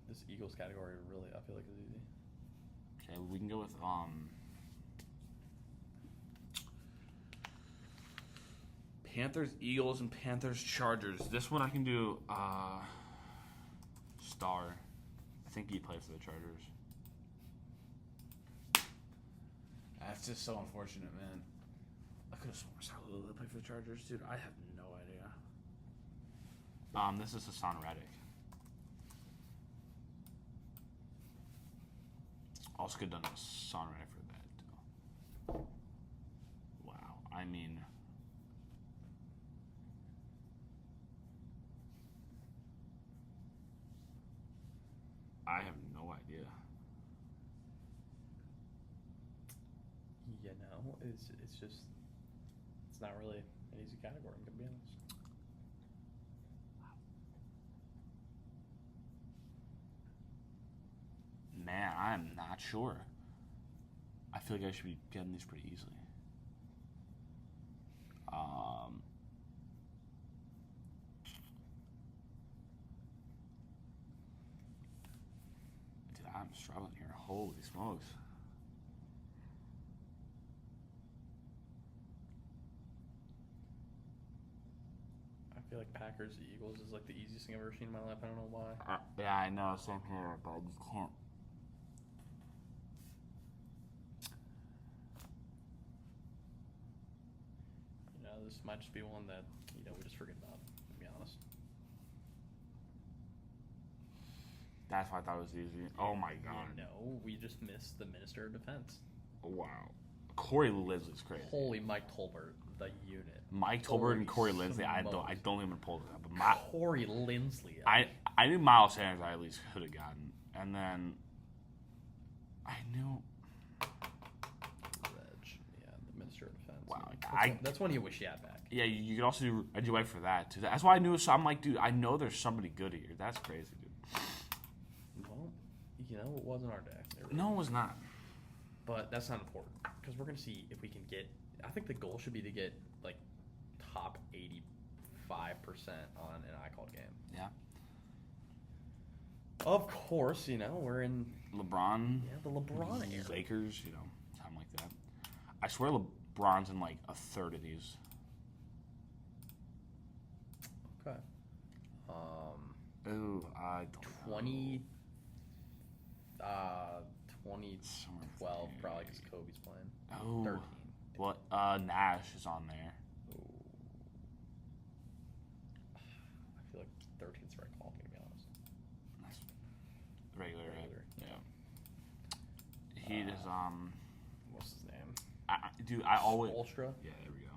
this Eagles category. Really, I feel like is easy. Okay, we can go with Panthers, Eagles, and Panthers, Chargers. This one I can do Star. I think he plays for the Chargers. That's just so unfortunate, man. I could have sworn Star Lula played for the Chargers, dude. I have no idea. This is Hassan Reddick. Also could have done Hassan Reddick for that. Wow. I mean, I have no idea. It's just it's not really an easy category. I'm gonna be honest. Man, I'm not sure. I feel like I should be getting these pretty easily. Dude, I'm struggling here. Holy smokes. I feel like Packers Eagles is like the easiest thing I've ever seen in my life. I don't know why. Yeah, I know. Same here, but I just can't. This might just be one that we just forget about. To be honest. That's why I thought it was easy. Oh my god. No, we just missed the Minister of Defense. Wow. Corey Linsley's crazy. Holy Mike Tolbert, the unit. Mike Tolbert and Corey Linsley. I don't even pull it up. But Corey Linsley. I knew Miles Sanders I at least could have gotten, and then I knew. The Minister of Defense. Wow. That's one you wish you had back. Yeah, you could also do a duet for that too. That's why I knew. So I'm like, dude, I know there's somebody good here. That's crazy, dude. Well, it wasn't our day. No, it was not. But that's not important because we're gonna see if we can get. I think the goal should be to get like top 85% on an iCalled game. Yeah. Of course, we're in LeBron. Yeah, the LeBron era. Lakers, something like that. I swear LeBron's in like a third of these. Okay. I don't 20. know. 2012 probably because Kobe's playing. Oh. 13. What? Nash is on there. I feel like 13's the right call, to be honest. That's regular. Yeah. He is What's his name? I always. Spoelstra? Yeah, there we go.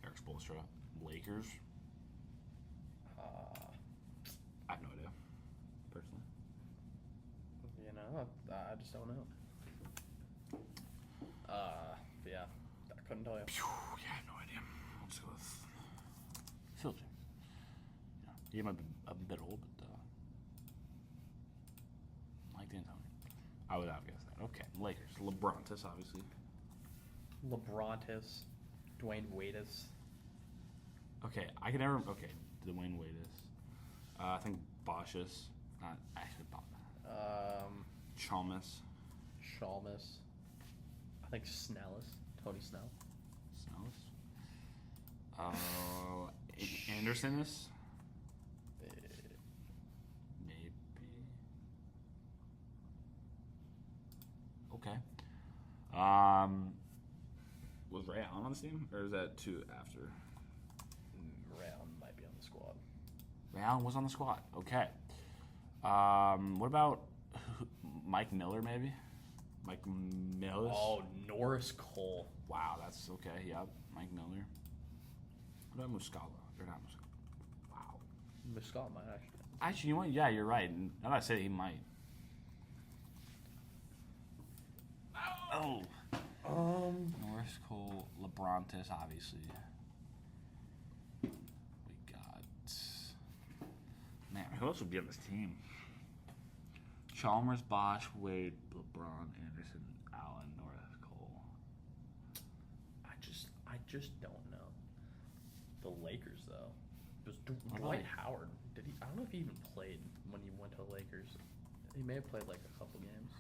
Eric Spoelstra. Lakers. I have no idea. Personally. I just don't know. Yeah, I couldn't tell you. Yeah, I have no idea. Let's go with Phil James. Yeah, he might be a bit old, but Mike D'Antoni. I would have guessed that. Okay, Lakers. LeBrontis, obviously. LeBrontis, Dwayne Waiters. Okay, I can never. Okay, Dwayne Waiters. I think Boschus. Not actually Bob. Chalmers. Shalmus. I think Snellis. Tony Snell. Snellis. Anderson is. Maybe. Okay. Was Ray Allen on this team, or is that two after? Ray Allen might be on the squad. Ray Allen was on the squad. Okay. What about Mike Miller, maybe? Mike Miller? Oh, Norris Cole. Wow, that's okay. Yep, Mike Miller. What about Muscala? Or not Muscala? Wow. Muscala might actually. Actually, you know what? Yeah, you're right. Now that I said it, he might. Oh. Norris Cole, LeBrontis, obviously. We got. Man, who else would be on this team? Chalmers, Bosch, Wade, LeBron, Anderson, Allen, Norris Cole. I just don't know. The Lakers though. Was Dwight Howard? Did he? I don't know if he even played when he went to the Lakers. He may have played like a couple games.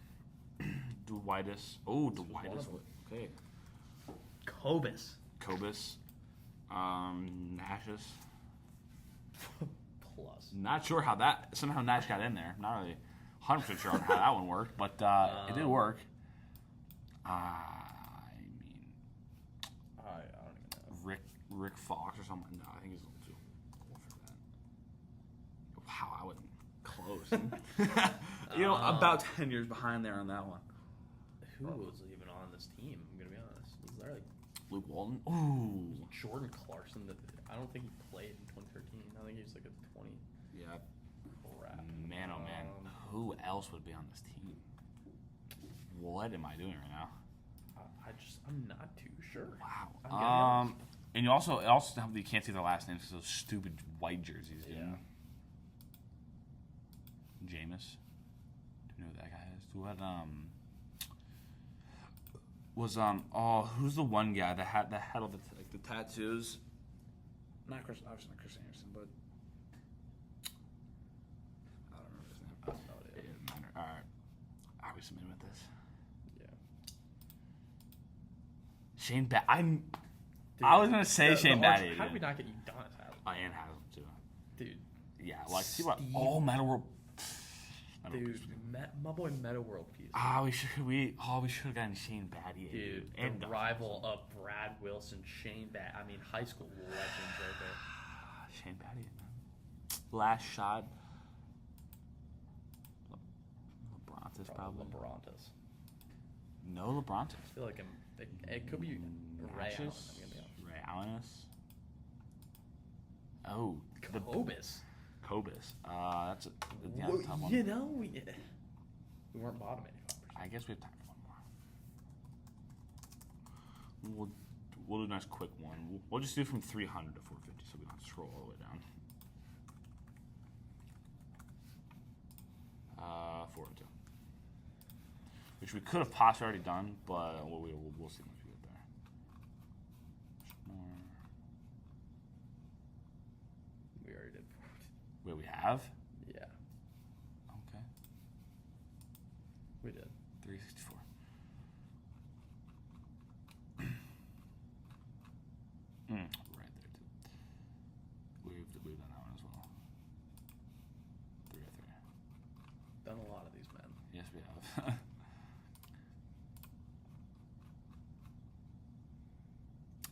Dwightis. Oh, This was one Dwightis. of them. Okay. Kobus. Cobus. Nash's. Plus. Not sure how that. Somehow Nash got in there. Not really 100% sure on how that one worked, but it did work. I don't even know. Rick Fox or something. No, I think he's a little too old for that. Wow, I wasn't close. About 10 years behind there on that one. Who was even on this team? I'm gonna be honest. Was there like Luke Walton? Ooh. Jordan Clarkson? That I don't think he played in 2013. I think he was like a 20. Yeah. Crap. Man, oh man. Who else would be on this team? What am I doing right now? I'm not too sure. Wow. And you also have you can't see their last names because those stupid white jerseys. Yeah. Jameis. Do you know who that guy is? Who had who's the one guy that had all the tattoos? Obviously not Chris Anderson, but I don't remember his name. I don't know what it It is. doesn't matter. All right, are we submitting with this? Yeah. Shane I was gonna say Shane Battier. How did we not get Udonis Haslem? Ian has him too. Dude. Yeah, like see what? Steve- Oh, Meta World. Dude, my boy Meta World Peace. We should have gotten Shane Battier. Dude, and the rival of Brad Wilson, Shane Bat. I mean, high school legends right there. Shane Battier, man. Last shot. LeBrontis probably. LeBrontis. No LeBrontis. I feel like it could be Ray Allen. Natchez? I'm gonna be honest. Ray Allen. Oh, Kobus. Cobus. That's a tough one. We weren't bottom 85%. I guess we have time for one more. We'll do a nice quick one. We'll just do from 300 to 450, so we don't have to scroll all the way down. 402. which we could have possibly already done, but we'll see once we get there. We already did. Wait, we have? Yeah, Okay. we did. 364. Right there, too. We've done that one as well. 303. Done a lot of these, man. Yes, we have.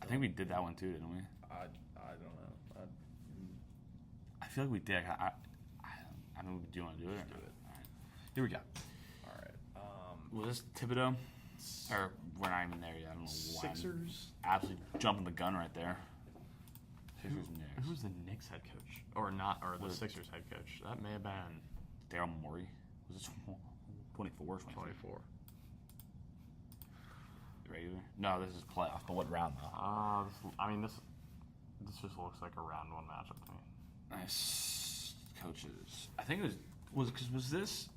I think we did that one too, didn't we? I don't know. I feel like we did. I don't know. Do you want to do it? Let's do it. All right. Here we go. All right. Was this Thibodeau? Or we're not even there yet. I don't know why. Sixers. Absolutely jumping the gun right there. Sixers Knicks. Who's the Knicks head coach? Or the Sixers head coach? That may have been Daryl Morey. Was it 24? 24. Regular? No, this is playoff. But what round though? This just looks like a round one matchup to me. Nice coaches. I think it was this?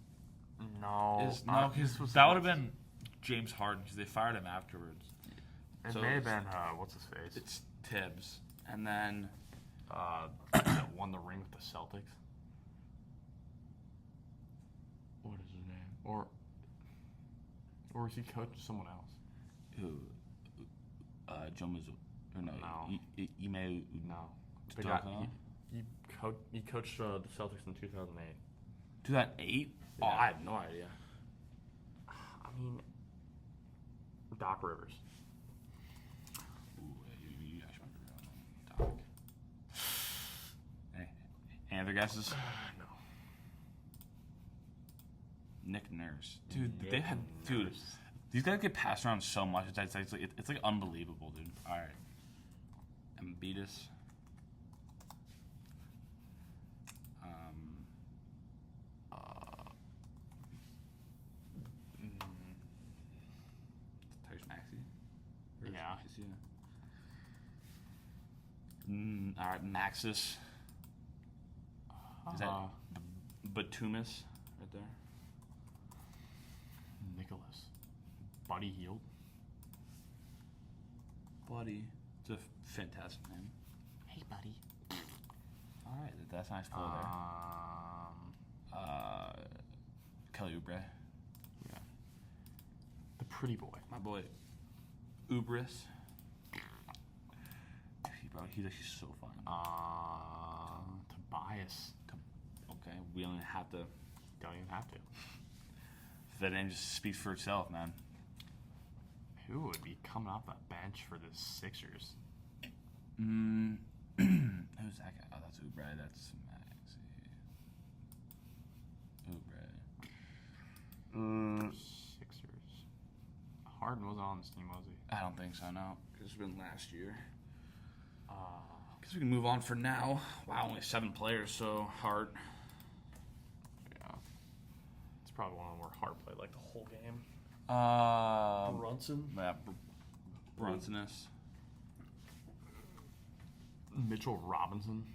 No, No, because that would have been James Harden because they fired him afterwards. It so may have it's- been what's his face? It's Tibbs, and then That won the ring with the Celtics. What is his name? Or is he coaching someone else? who? Joe Mazzulla. Or no, No. Ime. No. Udoka? He coached the Celtics in 2008. 2008? Oh, Yeah. I have no idea. I mean, Doc Rivers. Ooh, you actually might be wrong. Doc. Any other guesses? No. Nick Nurse. Dude, Nick they had. Dude, Nurse. these guys get passed around so much. It's like unbelievable, dude. All right. Embiidus. Tyrese Maxey. Yeah. All right, Maxis. Is that Batumis right there? Nicholas? Buddy Hield? Buddy. It's a fantastic name. Hey, buddy. All right, that's a nice pull there. Kelly Oubre. Yeah. The pretty boy. My boy, Ubris. Bro, he's actually so fun. Tobias. Okay, we only have to. Don't even have to. That name just speaks for itself, man. Who would be coming off that bench for the Sixers? Who's that guy? Oh, that's Oubre. That's Maxey. Oubre. Sixers. Harden wasn't on this team, was he? I don't think so, no. Because it's been last year. Guess we can move on for now. Wow, only 7 players, so hard. Yeah. It's probably one of the more hard played, like the whole game. Brunson. Yeah, Brunsonus. Mitchell Robinson.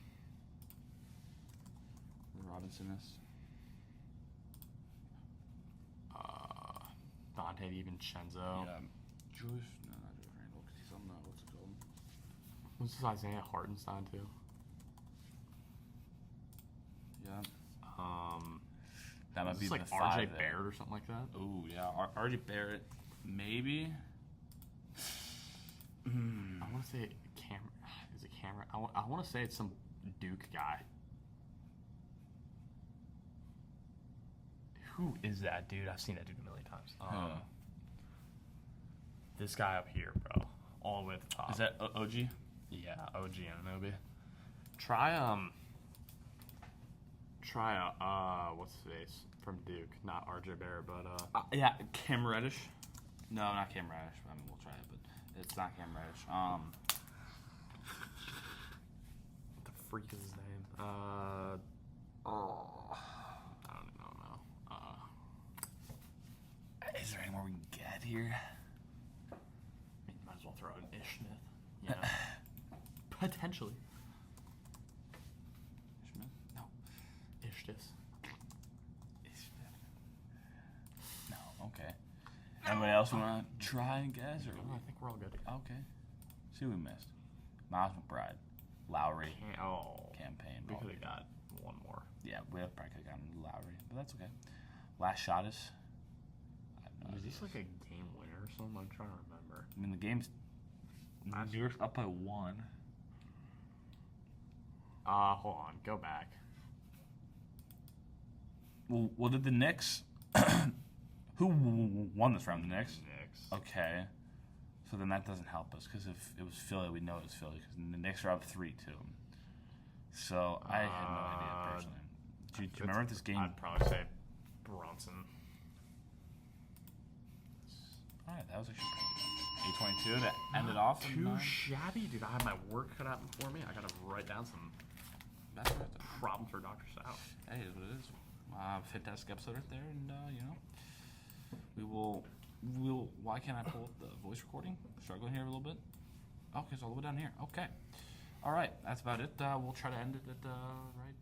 Robinsonus. Dante DiVincenzo. Yeah. Joyce. No, not Joyce Randall, because he's on the, what's it called? Who's this Isaiah Hartenstein too? Yeah. That might Is be this like the RJ 5 there. Barrett or something like that? Ooh, yeah. RJ Barrett. Maybe. I want to say Cameron. Is it Cameron? I want to say it's some Duke guy. Who is that dude? I've seen that dude a million times. This guy up here, bro. All the way at the top. Is that OG? Yeah, OG Anunoby. Try what's his face from Duke? Not RJ Barrett, but Yeah, Cam Reddish. No, not Cam Reddish. I mean, we'll try it, but it's not Cam Reddish. what the freak is his name? I don't even know. Is there any more we can get here? I mean, might as well throw in Ish Smith. You know, potentially. Schmidt? No. Ishtis. No, okay. Anybody else want to try and guess? Or I think we're all good. okay. See what we missed. Miles McBride, Lowry, campaign. We could have got one more. Yeah, we probably could have gotten Lowry, but that's okay. Last shot is. Is this like a game winner or something? I'm trying to remember. I mean, the game's. New York's up by 1. Hold on. Go back. Well, did the Knicks? Who won this round? The Knicks. Knicks. Okay. So then that doesn't help us because if it was Philly, we know it was Philly because the Knicks are up 3-2. So I had no idea personally. Do you remember this game? I'd probably say Bronson. All right, that was actually pretty good. 8:22 to end it off. Too shabby, dude. I have my work cut out for me. I gotta write down some problems for Dr. Stout. Hey, it is what it is. Fantastic episode right there, and we will. Why can't I pull up the voice recording? Struggling here a little bit. Okay, it's all the way down here. Okay. All right, that's about it. We'll try to end it at right